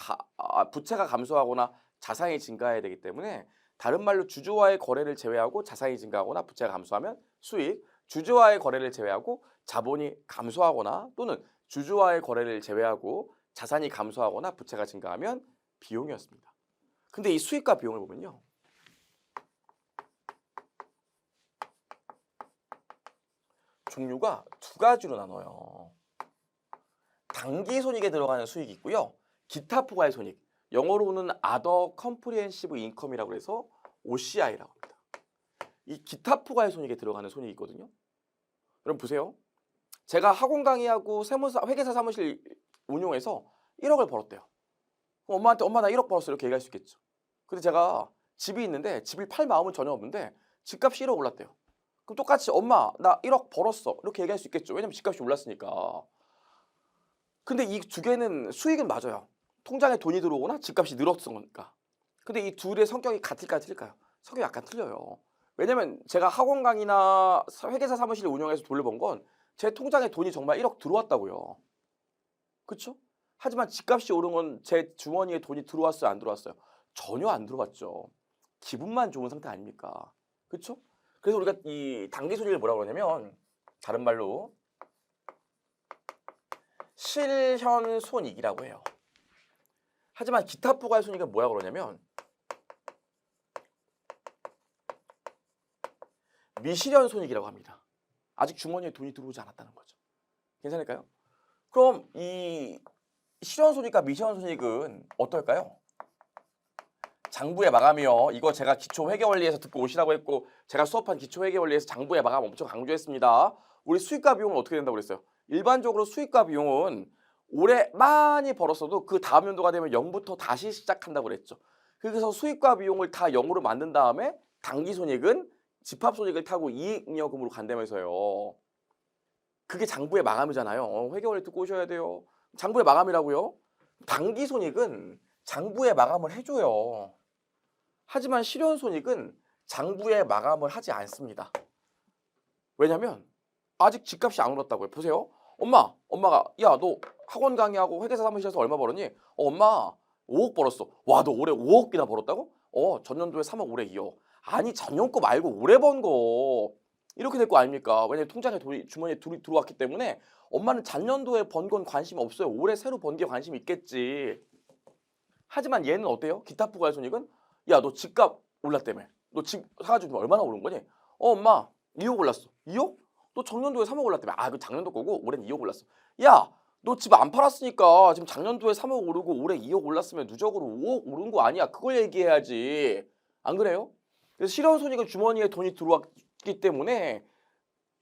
부채가 감소하거나 자산이 증가해야 되기 때문에, 다른 말로 주주와의 거래를 제외하고 자산이 증가하거나 부채가 감소하면 수익, 주주와의 거래를 제외하고 자본이 감소하거나 또는 주주와의 거래를 제외하고 자산이 감소하거나 부채가 증가하면 비용이었습니다. 근데 이 수익과 비용을 보면요, 종류가 두 가지로 나눠요. 단기 손익에 들어가는 수익이 있고요. 기타 포괄 손익, 영어로는 Other Comprehensive Income이라고 해서 OCI라고 합니다. 이 기타 포괄 손익에 들어가는 손익이 있거든요. 여러분 보세요. 제가 학원 강의하고 회계사 사무실 운용해서 1억을 벌었대요. 그럼 엄마한테 엄마 나 1억 벌었어 이렇게 얘기할 수 있겠죠. 근데 제가 집이 있는데 집을 팔 마음은 전혀 없는데 집값이 1억 올랐대요. 그럼 똑같이 엄마 나 1억 벌었어 이렇게 얘기할 수 있겠죠. 왜냐면 집값이 올랐으니까. 근데 이 두 개는 수익은 맞아요. 통장에 돈이 들어오거나 집값이 늘었으니까. 근데 이 둘의 성격이 같을까요, 틀릴까요? 성격이 약간 틀려요. 왜냐면 제가 학원 강의나 회계사 사무실 운영해서 돈을 번 건 제 통장에 돈이 정말 1억 들어왔다고요. 그렇죠? 하지만 집값이 오른 건 제 주머니에 돈이 들어왔어요, 안 들어왔어요? 전혀 안 들어왔죠. 기분만 좋은 상태 아닙니까? 그렇죠? 그래서 우리가 이 당기순이익을 뭐라고 그러냐면 다른 말로 실현손익이라고 해요. 하지만 기타 포괄손익은 뭐라고 그러냐면 미실현손익이라고 합니다. 아직 주머니에 돈이 들어오지 않았다는 거죠. 괜찮을까요? 그럼 이 실현손익과 미실현손익은 어떨까요? 장부의 마감이요. 이거 제가 기초회계원리에서 듣고 오시라고 했고 제가 수업한 기초회계원리에서 장부의 마감 엄청 강조했습니다. 우리 수익과 비용은 어떻게 된다고 그랬어요? 일반적으로 수익과 비용은 올해 많이 벌었어도 그 다음 연도가 되면 0부터 다시 시작한다고 그랬죠. 그래서 수익과 비용을 다 0으로 만든 다음에 당기손익은 집합손익을 타고 이익잉여금으로 간다면서요. 그게 장부의 마감이잖아요. 회계원리 듣고 오셔야 돼요. 장부의 마감이라고요? 당기손익은 장부의 마감을 해줘요. 하지만 실현손익은 장부의 마감을 하지 않습니다. 왜냐면 아직 집값이 안 오랐다고요. 보세요. 엄마가 야, 너 학원 강의하고 회계사 사무실에서 얼마 벌었니? 엄마 5억 벌었어. 와, 너 올해 5억이나 벌었다고? 전년도에 3억, 올해 2억. 아니, 작년 거 말고 올해 번 거. 이렇게 될 거 아닙니까? 왜냐면 통장에 돈이 주머니에 돈이 들어왔기 때문에 엄마는 작년도에 번 건 관심 없어요. 올해 새로 번 게 관심 있겠지. 하지만 얘는 어때요? 기타 부가손익은 야, 너 집값 올랐다며. 너 집 사가지고 얼마나 오른 거니? 엄마 2억 올랐어. 2억? 너 작년도에 3억 올랐다며. 아, 그 작년도 거고 올해는 2억 올랐어. 야, 너 집 안 팔았으니까 지금 작년도에 3억 오르고 올해 2억 올랐으면 누적으로 5억 오른 거 아니야. 그걸 얘기해야지. 안 그래요? 그래서 실현손익은 주머니에 돈이 들어왔기 때문에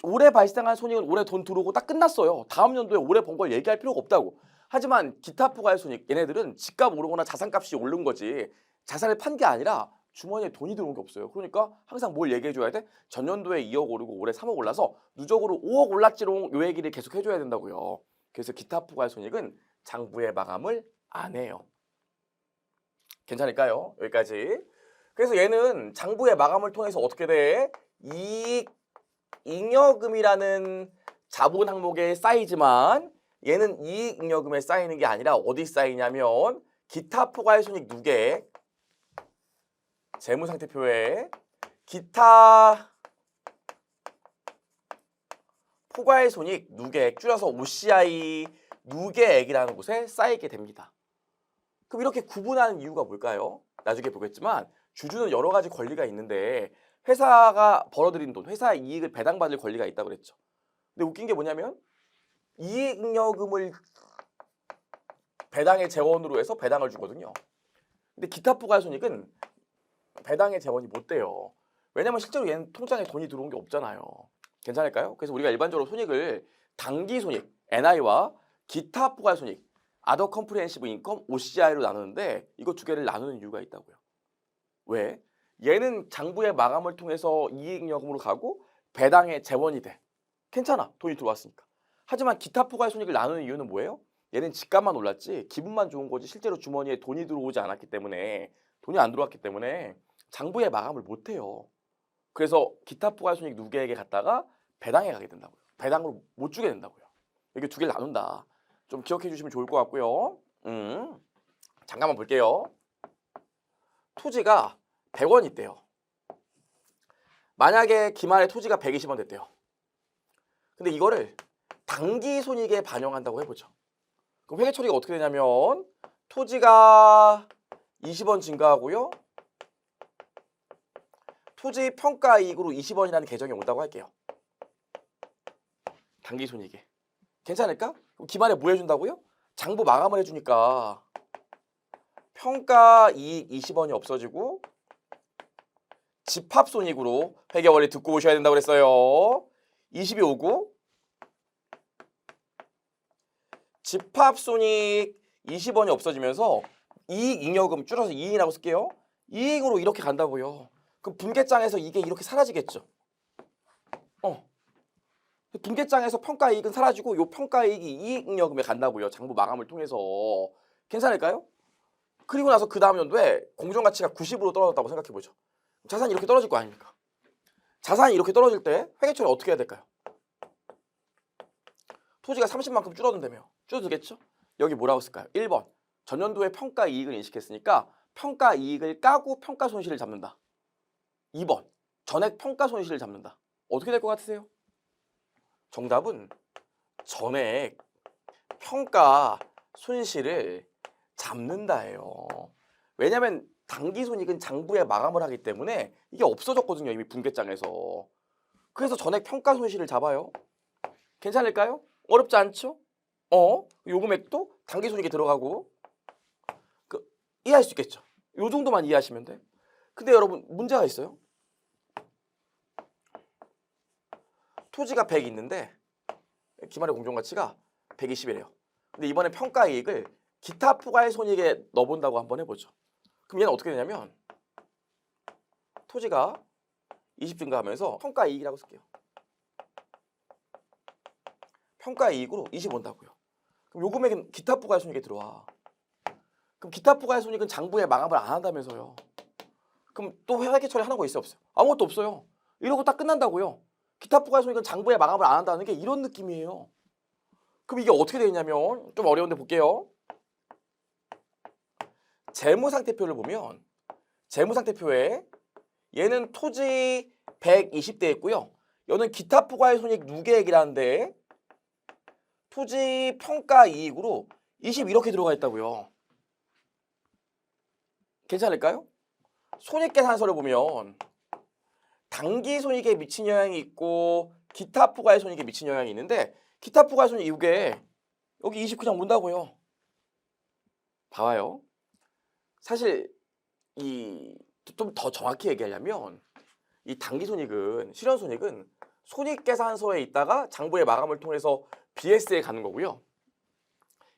올해 발생한 손익은 올해 돈 들어오고 딱 끝났어요. 다음 연도에 올해 번 걸 얘기할 필요가 없다고. 하지만 기타 포괄손익 얘네들은 집값 오르거나 자산값이 오른 거지 자산을 판 게 아니라 주머니에 돈이 들어온 게 없어요. 그러니까 항상 뭘 얘기해 줘야 돼? 전년도에 2억 오르고 올해 3억 올라서 누적으로 5억 올랐지롱 요 얘기를 계속 해줘야 된다고요. 그래서 기타 포괄손익은 장부의 마감을 안 해요. 괜찮을까요? 여기까지. 그래서 얘는 장부의 마감을 통해서 어떻게 돼? 이익잉여금이라는 자본 항목에 쌓이지만 얘는 이익잉여금에 쌓이는 게 아니라 어디 쌓이냐면 기타 포괄손익 누계 재무상태표에 기타 포괄손익 누계액 줄여서 OCI 누계액이라는 곳에 쌓이게 됩니다. 그럼 이렇게 구분하는 이유가 뭘까요? 나중에 보겠지만 주주는 여러 가지 권리가 있는데 회사가 벌어들인 돈, 회사의 이익을 배당받을 권리가 있다고 그랬죠. 근데 웃긴 게 뭐냐면 이익잉여금을 배당의 재원으로 해서 배당을 주거든요. 근데 기타 포괄손익은 배당의 재원이 못 돼요. 왜냐면 실제로 얘는 통장에 돈이 들어온 게 없잖아요. 괜찮을까요? 그래서 우리가 일반적으로 손익을 당기손익, NI와 기타 포괄손익, Other Comprehensive Income, OCI로 나누는데 이거 두 개를 나누는 이유가 있다고요. 왜? 얘는 장부의 마감을 통해서 이익잉여금으로 가고 배당의 재원이 돼. 괜찮아. 돈이 들어왔으니까. 하지만 기타 포괄손익을 나누는 이유는 뭐예요? 얘는 집값만 올랐지 기분만 좋은 거지 실제로 주머니에 돈이 들어오지 않았기 때문에 돈이 안 들어왔기 때문에 장부의 마감을 못해요. 그래서 기타 포괄손익 누계액에 갔다가 배당에 가게 된다고요. 배당으로 못 주게 된다고요. 이게 두 개를 나눈다. 좀 기억해 주시면 좋을 것 같고요. 잠깐만 볼게요. 토지가 100원 있대요. 만약에 기말에 토지가 120원 됐대요. 근데 이거를 당기손익에 반영한다고 해보죠. 그럼 회계 처리가 어떻게 되냐면 토지가 20원 증가하고요. 토지 평가이익으로 20원이라는 계정이 온다고 할게요. 당기손익에. 괜찮을까? 그럼 기말에 뭐 해준다고요? 장부 마감을 해주니까 평가이익 20원이 없어지고 집합손익으로 회계원리 듣고 오셔야 된다고 그랬어요. 20이 오고 집합손익 20원이 없어지면서 이익잉여금 줄여서 이익이라고 쓸게요. 이익으로 이렇게 간다고요. 그럼 분계장에서 이게 이렇게 사라지겠죠. 분계장에서 평가이익은 사라지고 요 평가이익이 이익잉여금에 간다고요. 장부 마감을 통해서. 괜찮을까요? 그리고 나서 그 다음 연도에 공정가치가 90으로 떨어졌다고 생각해보죠. 자산이 이렇게 떨어질 거 아닙니까? 자산이 이렇게 떨어질 때 회계처리 어떻게 해야 될까요? 토지가 30만큼 줄어든다며. 줄어들겠죠? 여기 뭐라고 쓸까요? 1번 전년도의 평가 이익을 인식했으니까 평가 이익을 까고 평가 손실을 잡는다. 2번 전액 평가 손실을 잡는다. 어떻게 될 것 같으세요? 정답은 전액 평가 손실을 잡는다예요. 왜냐하면 당기손익은 장부에 마감을 하기 때문에 이게 없어졌거든요. 이미 분계장에서. 그래서 전액 평가 손실을 잡아요. 괜찮을까요? 어렵지 않죠? 요 금액도 당기손익에 들어가고 이해할 수 있겠죠? 요 정도만 이해하시면 돼. 근데 여러분 문제가 있어요. 토지가 100 있는데 기말의 공정가치가 120이래요. 근데 이번에 평가이익을 기타 부가의 손익에 넣어본다고 한번 해보죠. 그럼 얘는 어떻게 되냐면 토지가 20 증가하면서 평가이익이라고 쓸게요. 평가이익으로 20 온다고요. 그럼 요 금액은 기타 부가의 손익에 들어와. 그럼 기타 부가의 손익은 장부에 마감을 안 한다면서요. 그럼 또 회계 처리하는 거 있어요 없어요? 아무것도 없어요. 이러고 딱 끝난다고요. 기타 부가의 손익은 장부에 마감을 안 한다는 게 이런 느낌이에요. 그럼 이게 어떻게 되냐면 좀 어려운데 볼게요. 재무상태표를 보면 재무상태표에 얘는 토지 120대 있고요. 얘는 기타 부가의 손익 누계액이라는데 토지 평가 이익으로 20 이렇게 들어가 있다고요. 괜찮을까요? 손익계산서를 보면 당기 손익에 미친 영향이 있고 기타 부가의 손익에 미친 영향이 있는데 기타 부가의 손익 이게 여기 20 그냥 문다고요. 봐봐요. 사실 이 좀 더 정확히 얘기하려면 이 당기 손익은 실현 손익은 손익계산서에 있다가 장부의 마감을 통해서 BS에 가는 거고요.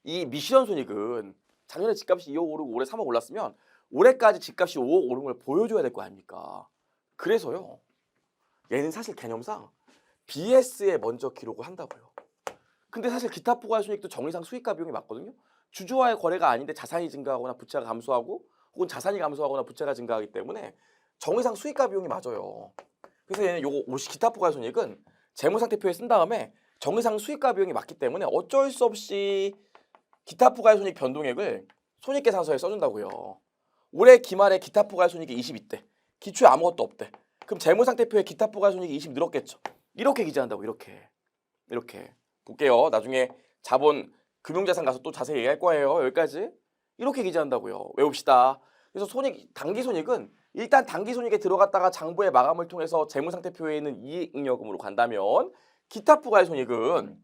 이 미실현 손익은 작년에 집값이 2억 오르고 올해 3억 올랐으면 올해까지 집값이 5억 오른 걸 보여줘야 될 거 아닙니까? 그래서요. 얘는 사실 개념상 BS에 먼저 기록을 한다고요. 근데 사실 기타 부가의 손익도 정의상 수익과 비용이 맞거든요. 주주와의 거래가 아닌데 자산이 증가하거나 부채가 감소하고 혹은 자산이 감소하거나 부채가 증가하기 때문에 정의상 수익과 비용이 맞아요. 그래서 얘는 요거 기타 부가의 손익은 재무상태표에 쓴 다음에 정의상 수익과 비용이 맞기 때문에 어쩔 수 없이 기타 부가의 손익 변동액을 손익계산서에 써준다고요. 올해 기말에 기타 부가의 손익이 20 있대. 기초에 아무것도 없대. 그럼 재무상태표에 기타 부가의 손익이 20 늘었겠죠. 이렇게 기재한다고 이렇게 볼게요. 나중에 자본 금융자산 가서 또 자세히 얘기할 거예요. 여기까지 이렇게 기재한다고요. 외웁시다. 그래서 당기손익은 일단 당기손익에 들어갔다가 장부의 마감을 통해서 재무상태표에 있는 이익잉여금으로 간다면 기타 부가의 손익은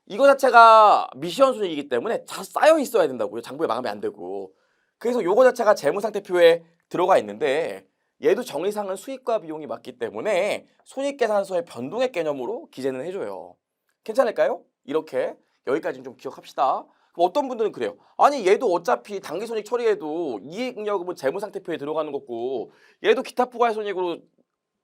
이거 자체가 미시현 손익이기 때문에 다 쌓여 있어야 된다고요. 장부에 마감이 안 되고. 그래서 요거 자체가 재무상태표에 들어가 있는데 얘도 정의상은 수익과 비용이 맞기 때문에 손익계산서의 변동액 개념으로 기재는 해줘요. 괜찮을까요? 이렇게 여기까지는 좀 기억합시다. 그럼 어떤 분들은 그래요. 아니 얘도 어차피 당기손익 처리해도 이익잉여금은 재무상태표에 들어가는 거고 얘도 기타 부가의 손익으로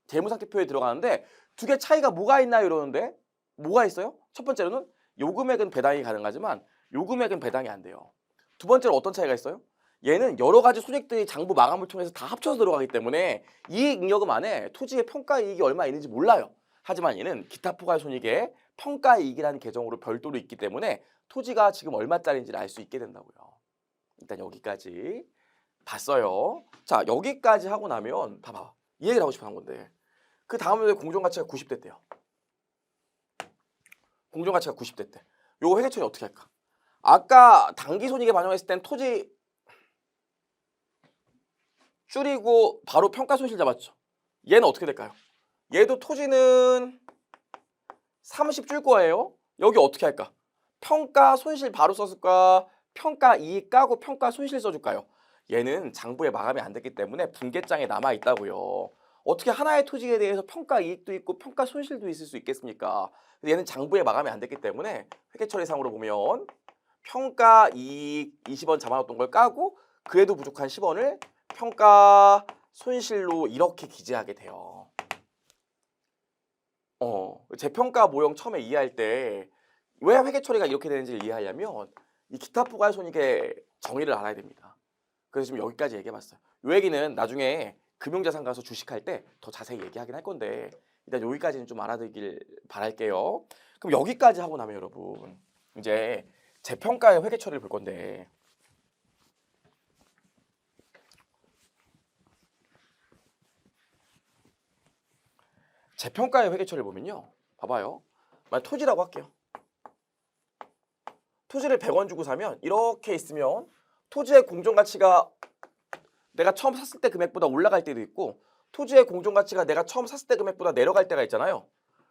재무상태표에 들어가는데 두 개 차이가 뭐가 있나요? 이러는데 뭐가 있어요? 첫 번째로는 요 금액은 배당이 가능하지만 요 금액은 배당이 안 돼요. 두 번째로 어떤 차이가 있어요? 얘는 여러 가지 손익들이 장부 마감을 통해서 다 합쳐서 들어가기 때문에 이익잉여금 안에 토지의 평가이익이 얼마 있는지 몰라요. 하지만 얘는 기타 부가의 손익에 평가이익이라는 계정으로 별도로 있기 때문에 토지가 지금 얼마짜리인지를 알 수 있게 된다고요. 일단 여기까지 봤어요. 자 여기까지 하고 나면 봐봐. 이 얘기를 하고 싶어 한 건데 그 다음에 공정가치가 90 됐대요. 공정가치가 90 됐대. 요거 회계 처리 어떻게 할까? 아까 당기손익에 반영했을 땐 토지 줄이고 바로 평가 손실 잡았죠. 얘는 어떻게 될까요? 얘도 토지는 30 줄 거예요. 여기 어떻게 할까? 평가 손실 바로 썼을까? 평가 이익 까고 평가 손실 써줄까요? 얘는 장부에 마감이 안 됐기 때문에 분계장에 남아 있다고요. 어떻게 하나의 토지에 대해서 평가 이익도 있고 평가 손실도 있을 수 있겠습니까? 얘는 장부에 마감이 안 됐기 때문에 회계처리상으로 보면 평가 이익 20원 잡아놨던 걸 까고 그래도 부족한 10원을 평가 손실로 이렇게 기재하게 돼요. 재평가 모형 처음에 이해할 때 왜 회계 처리가 이렇게 되는지를 이해하려면 이 기타 부가의 손익의 정의를 알아야 됩니다. 그래서 지금 여기까지 얘기해봤어요. 이 얘기는 나중에 금융자산 가서 주식할 때 더 자세히 얘기하긴 할 건데 일단 여기까지는 좀 알아두길 바랄게요. 그럼 여기까지 하고 나면 여러분 이제 재평가의 회계 처리를 볼 건데 재평가의 회계 처리를 보면요. 봐봐요. 만약 토지라고 할게요. 토지를 100원 주고 사면 이렇게 있으면 토지의 공정가치가 내가 처음 샀을 때 금액보다 올라갈 때도 있고 토지의 공정가치가 내가 처음 샀을 때 금액보다 내려갈 때가 있잖아요.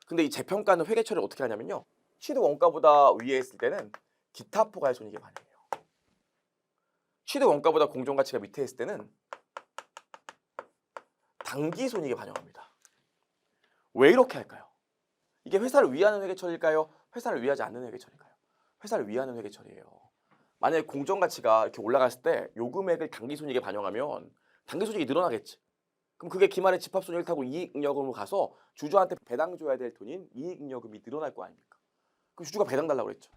근데 이 재평가는 회계 처리를 어떻게 하냐면요. 취득 원가보다 위에 있을 때는 기타 포괄손익에 반영해요. 취득 원가보다 공정가치가 밑에 있을 때는 당기손익에 반영합니다. 왜 이렇게 할까요? 이게 회사를 위하는 회계 처리일까요? 회사를 위하지 않는 회계 처리일까요? 회사를 위하는 회계 처리예요. 만약에 공정가치가 이렇게 올라갔을 때 요 금액을 당기손익에 반영하면 당기손익이 늘어나겠지. 그럼 그게 기말에 집합손익을 타고 이익잉여금으로 가서 주주한테 배당 줘야 될 돈인 이익잉여금이 늘어날 거 아닙니까? 그럼 주주가 배당 달라고 그랬죠.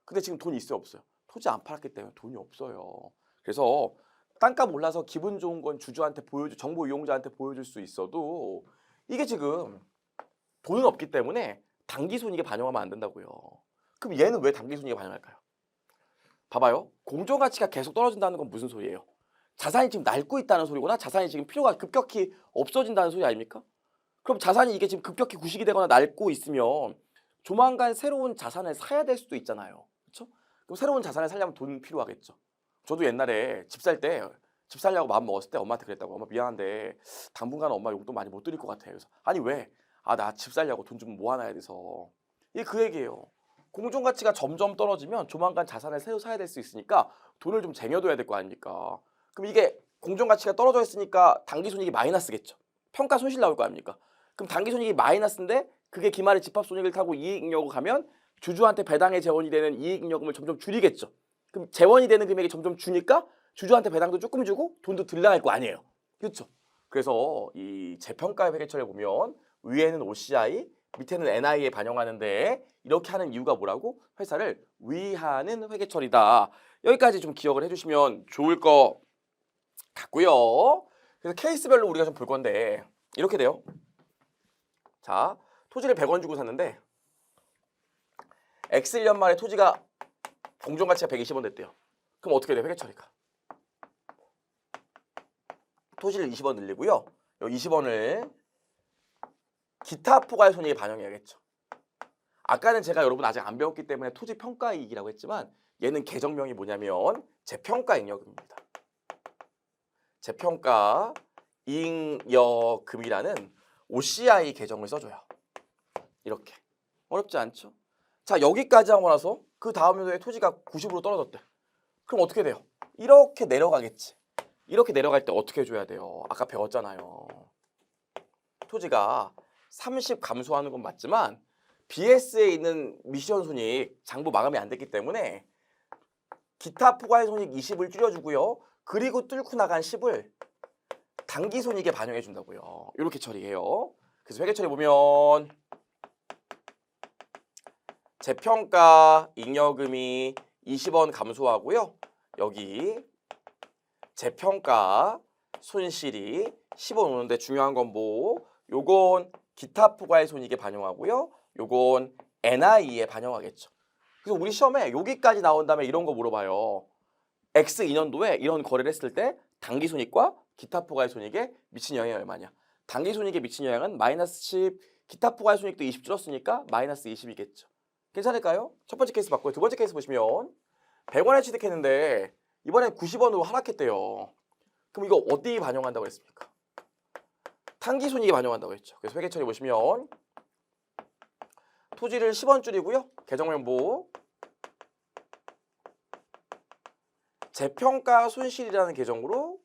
근데 지금 돈이 있어요, 없어요? 토지 안 팔았기 때문에 돈이 없어요. 그래서 땅값 올라서 기분 좋은 건 주주한테 정보 이용자한테 보여줄 수 있어도 이게 지금 돈은 없기 때문에 당기손익에 반영하면 안 된다고요. 그럼 얘는 왜 당기손익에 반영할까요? 봐봐요. 공정가치가 계속 떨어진다는 건 무슨 소리예요? 자산이 지금 낡고 있다는 소리구나. 자산이 지금 필요가 급격히 없어진다는 소리 아닙니까? 그럼 자산이 이게 지금 급격히 구식이 되거나 낡고 있으면 조만간 새로운 자산을 사야 될 수도 있잖아요. 그렇죠? 그럼 새로운 자산을 사려면 돈 필요하겠죠. 저도 옛날에 집 살 때 집 살려고 마음 먹었을 때 엄마한테 그랬다고. 엄마 미안한데 당분간 엄마 용돈 많이 못 드릴 것 같아요. 그래서 아니 왜? 아 나 집 살려고 돈 좀 모아놔야 돼서. 이게 그 얘기예요. 공정가치가 점점 떨어지면 조만간 자산을 새로 사야 될 수 있으니까 돈을 좀 쟁여둬야 될 거 아닙니까? 그럼 이게 공정가치가 떨어져 있으니까 당기손익이 마이너스겠죠. 평가 손실 나올 거 아닙니까? 그럼 당기손익이 마이너스인데 그게 기말에 집합손익을 타고 이익잉여금 가면 주주한테 배당의 재원이 되는 이익잉여금을 점점 줄이겠죠. 그럼 재원이 되는 금액이 점점 주니까 주주한테 배당도 조금 주고 돈도 덜 나갈 거 아니에요. 그렇죠? 그래서 이 재평가의 회계처리를 보면 위에는 OCI, 밑에는 NI에 반영하는데 이렇게 하는 이유가 뭐라고? 회사를 위하는 회계처리다. 여기까지 좀 기억을 해주시면 좋을 것 같고요. 그래서 케이스별로 우리가 좀 볼 건데 이렇게 돼요. 자, 토지를 100원 주고 샀는데 X1년 만에 토지가 공정가치가 120원 됐대요. 그럼 어떻게 돼? 회계처리가. 토지를 20원 늘리고요. 여기 20원을 기타 포괄손익에 반영해야겠죠. 아까는 제가 여러분 아직 안 배웠기 때문에 토지평가이익이라고 했지만 얘는 계정명이 뭐냐면 재평가잉여금입니다. 재평가잉여금이라는 OCI 계정을 써줘요. 이렇게. 어렵지 않죠? 자, 여기까지 하고 나서 그 다음 연도에 토지가 90으로 떨어졌대. 그럼 어떻게 돼요? 이렇게 내려가겠지. 이렇게 내려갈 때 어떻게 해줘야 돼요? 아까 배웠잖아요. 토지가 30 감소하는 건 맞지만 BS에 있는 미션 손익 장부 마감이 안 됐기 때문에 기타 포괄 손익 20을 줄여주고요. 그리고 뚫고 나간 10을 당기 손익에 반영해 준다고요. 이렇게 처리해요. 그래서 회계 처리 보면 재평가 잉여금이 20원 감소하고요. 여기 재평가 손실이 10원 오는데 중요한 건 뭐? 요건 기타 포괄 손익에 반영하고요. 요건 NI에 반영하겠죠. 그래서 우리 시험에 여기까지 나온 다음에 이런 거 물어봐요. X2년도에 이런 거래를 했을 때 당기 손익과 기타 포괄 손익에 미친 영향이 얼마냐? 당기 손익에 미친 영향은 마이너스 10, 기타 포괄 손익도 20 줄었으니까 마이너스 20이겠죠. 괜찮을까요? 첫 번째 케이스 봤고요. 두 번째 케이스 보시면 100원에 취득했는데 이번엔 90원으로 하락했대요. 그럼 이거 어디에 반영한다고 했습니까? 당기 손익에 반영한다고 했죠. 그래서 회계 처리 보시면 토지를 10원 줄이고요. 계정명부 재평가 손실이라는 계정으로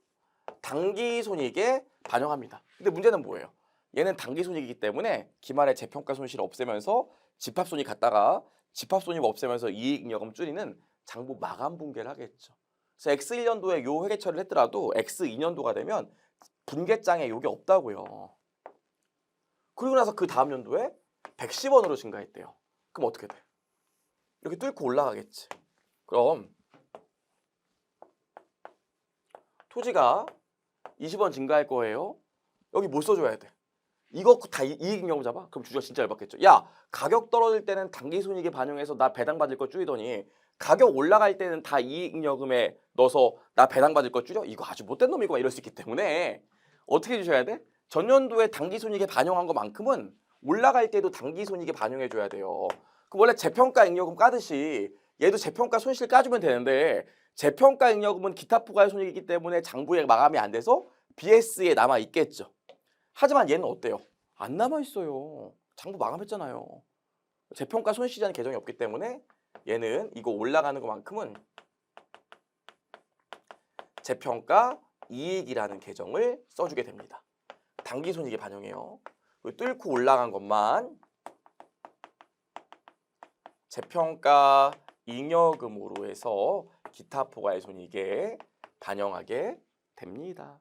당기 손익에 반영합니다. 근데 문제는 뭐예요? 얘는 당기 손익이기 때문에 기말에 재평가 손실을 없애면서 집합손익 갖다가 집합손익 없애면서 이익잉여금 줄이는 장부 마감 분괴를 하겠죠. 그래서 X1년도에 요 회계 처리를 했더라도 X2년도가 되면 분계장에 요게 없다고요. 그리고 나서 그 다음 연도에 110원으로 증가했대요. 그럼 어떻게 돼? 이렇게 뚫고 올라가겠지. 그럼 토지가 20원 증가할 거예요. 여기 뭐 써줘야 돼? 이거 다 이익잉여금 잡아? 그럼 주주가 진짜 열받겠죠. 야, 가격 떨어질 때는 당기손익에 반영해서 나 배당 받을 거 줄이더니 가격 올라갈 때는 다 이익잉여금에 넣어서 나 배당받을 거 줄여? 이거 아주 못된 놈이고 이럴 수 있기 때문에 어떻게 해주셔야 돼? 전년도에 당기손익에 반영한 것만큼은 올라갈 때도 당기손익에 반영해줘야 돼요. 그럼 원래 재평가 잉여금 까듯이 얘도 재평가 손실 까주면 되는데 재평가 잉여금은 기타 부가손익이기 때문에 장부에 마감이 안 돼서 BS에 남아 있겠죠. 하지만 얘는 어때요? 안 남아 있어요. 장부 마감했잖아요. 재평가 손실이라는 계정이 없기 때문에 얘는 이거 올라가는 것만큼은 재평가 이익이라는 계정을 써주게 됩니다. 당기손익에 반영해요. 뚫고 올라간 것만 재평가 잉여금으로 해서 기타 포괄 손익에 반영하게 됩니다.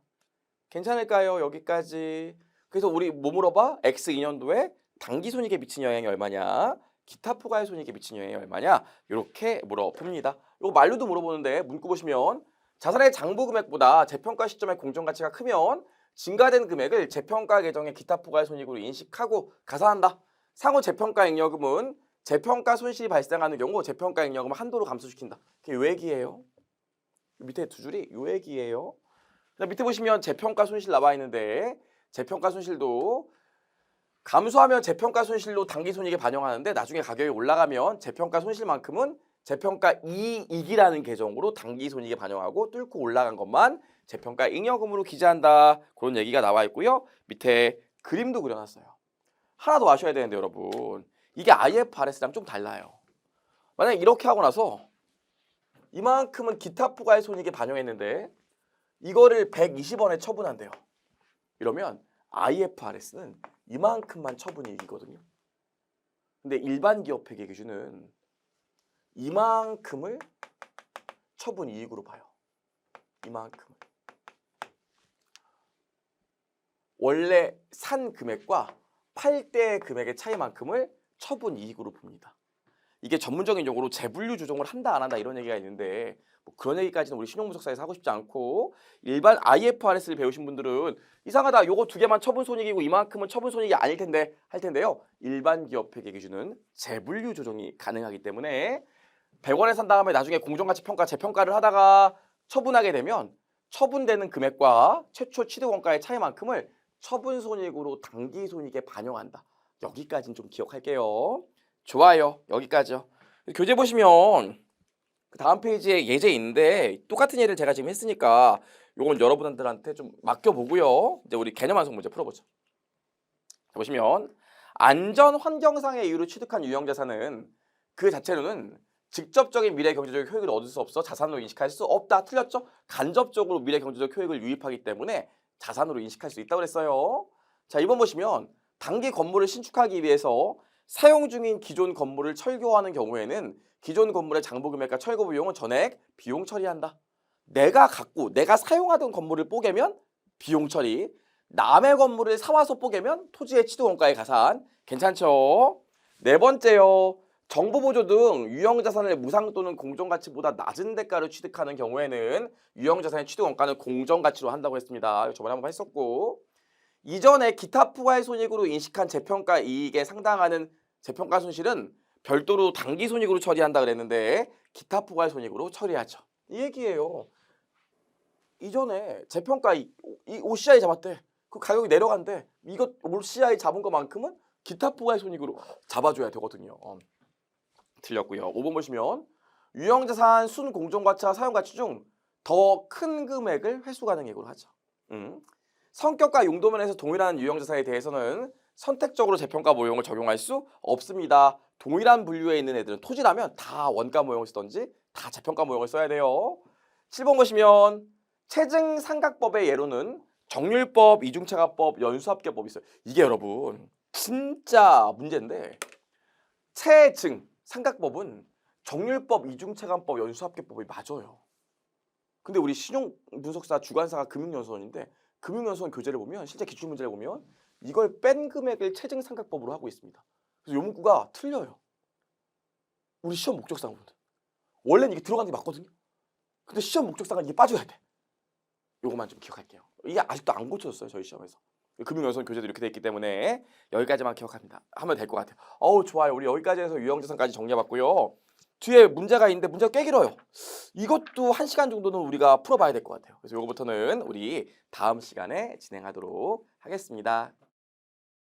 괜찮을까요? 여기까지. 그래서 우리 뭐 물어봐? X2년도에 당기손익에 미친 영향이 얼마냐? 기타 포괄 손익에 미친 영향이 얼마냐? 이렇게 물어봅니다. 이거 말로도 물어보는데 문구 보시면 자산의 장부 금액보다 재평가 시점의 공정가치가 크면 증가된 금액을 재평가 계정의 기타 포괄 손익으로 인식하고 가산한다. 상호 재평가 잉여금은 재평가 손실이 발생하는 경우 재평가 잉여금을 한도로 감소시킨다. 그게 요 얘기예요. 밑에 두 줄이 요 얘기예요. 밑에 보시면 재평가 손실 나와 있는데 재평가 손실도 감소하면 재평가 손실로 당기손익에 반영하는데 나중에 가격이 올라가면 재평가 손실만큼은 재평가 이익이라는 계정으로 당기손익에 반영하고 뚫고 올라간 것만 재평가 잉여금으로 기재한다. 그런 얘기가 나와 있고요. 밑에 그림도 그려놨어요. 하나 더 아셔야 되는데 여러분, 이게 IFRS랑 좀 달라요. 만약에 이렇게 하고 나서 이만큼은 기타 부가의 손익에 반영했는데 이거를 120원에 처분한대요. 이러면 IFRS는 이만큼만 처분이익이거든요. 근데 일반 기업 회계 기준은 이만큼을 처분이익으로 봐요. 이만큼을. 원래 산 금액과 팔 때 금액의 차이만큼을 처분이익으로 봅니다. 이게 전문적인 용어로 재분류 조정을 한다 안 한다 이런 얘기가 있는데 뭐 그런 얘기까지는 우리 신용분석사에서 하고 싶지 않고 일반 IFRS를 배우신 분들은 이상하다 요거 두 개만 처분손익이고 이만큼은 처분손익이 아닐 텐데 할 텐데요. 일반 기업 회계 기준은 재분류 조정이 가능하기 때문에 100원에 산 다음에 나중에 공정가치 평가 재평가를 하다가 처분하게 되면 처분되는 금액과 최초 취득원가의 차이만큼을 처분손익으로 당기손익에 반영한다. 여기까지는 좀 기억할게요. 좋아요. 여기까지요. 교재 보시면 그 다음 페이지에 예제 있는데 똑같은 예를 제가 지금 했으니까 요건 여러분들한테 좀 맡겨보고요. 이제 우리 개념 완성 문제 풀어보죠. 보시면 안전 환경상의 이유로 취득한 유형자산은 그 자체로는 직접적인 미래 경제적 효익을 얻을 수 없어 자산으로 인식할 수 없다. 틀렸죠? 간접적으로 미래 경제적 효익을 유입하기 때문에 자산으로 인식할 수 있다고 그랬어요. 자, 2번 보시면 단기 건물을 신축하기 위해서 사용 중인 기존 건물을 철거하는 경우에는 기존 건물의 장부 금액과 철거 비용은 전액 비용 처리한다. 내가 갖고 내가 사용하던 건물을 뽀개면 비용 처리, 남의 건물을 사와서 뽀개면 토지의 취득원가의 가산. 괜찮죠? 네 번째요. 정보보조 등 유형자산을 무상 또는 공정가치보다 낮은 대가를 취득하는 경우에는 유형자산의 취득원가는 공정가치로 한다고 했습니다. 저번에 한번 했었고, 이전에 기타 부가의 손익으로 인식한 재평가 이익에 상당하는 재평가 손실은 별도로 당기손익으로 처리한다 그랬는데 기타 부가의 손익으로 처리하죠. 이 얘기예요. 이전에 재평가 OCI 잡았대. 그 가격이 내려간대. 이거 OCI 잡은 것만큼은 기타 부가의 손익으로 잡아줘야 되거든요. 틀렸고요. 5번 보시면 유형자산 순공정가치와 사용가치 중 더 큰 금액을 회수가능액으로 하죠. 성격과 용도면에서 동일한 유형자산에 대해서는 선택적으로 재평가 모형을 적용할 수 없습니다. 동일한 분류에 있는 애들은 토지라면 다 원가 모형을 쓰던지 다 재평가 모형을 써야 돼요. 7번 보시면 체증상각법의 예로는 정률법, 이중차가법, 연수합계법이 있어요. 이게 여러분 진짜 문제인데 체증 상각법은 정률법, 이중차감법, 연수합계법이 맞아요. 근데 우리 신용분석사 주관사가 금융연수원인데 금융연수원 교재를 보면 실제 기출문제를 보면 이걸 뺀 금액을 체증상각법으로 하고 있습니다. 그래서 요 문구가 틀려요. 우리 시험 목적사항으로는. 원래는 이게 들어가는 게 맞거든요. 근데 시험 목적사항은 이게 빠져야 돼. 요것만 좀 기억할게요. 이게 아직도 안 고쳐졌어요. 저희 시험에서. 금융연수원 교재도 이렇게 돼 있기 때문에 여기까지만 기억합니다. 하면 될 것 같아요. 어우 좋아요. 우리 여기까지 해서 유형자산까지 정리해봤고요. 뒤에 문제가 있는데 문제가 꽤 길어요. 이것도 1시간 정도는 우리가 풀어봐야 될 것 같아요. 그래서 이거부터는 우리 다음 시간에 진행하도록 하겠습니다.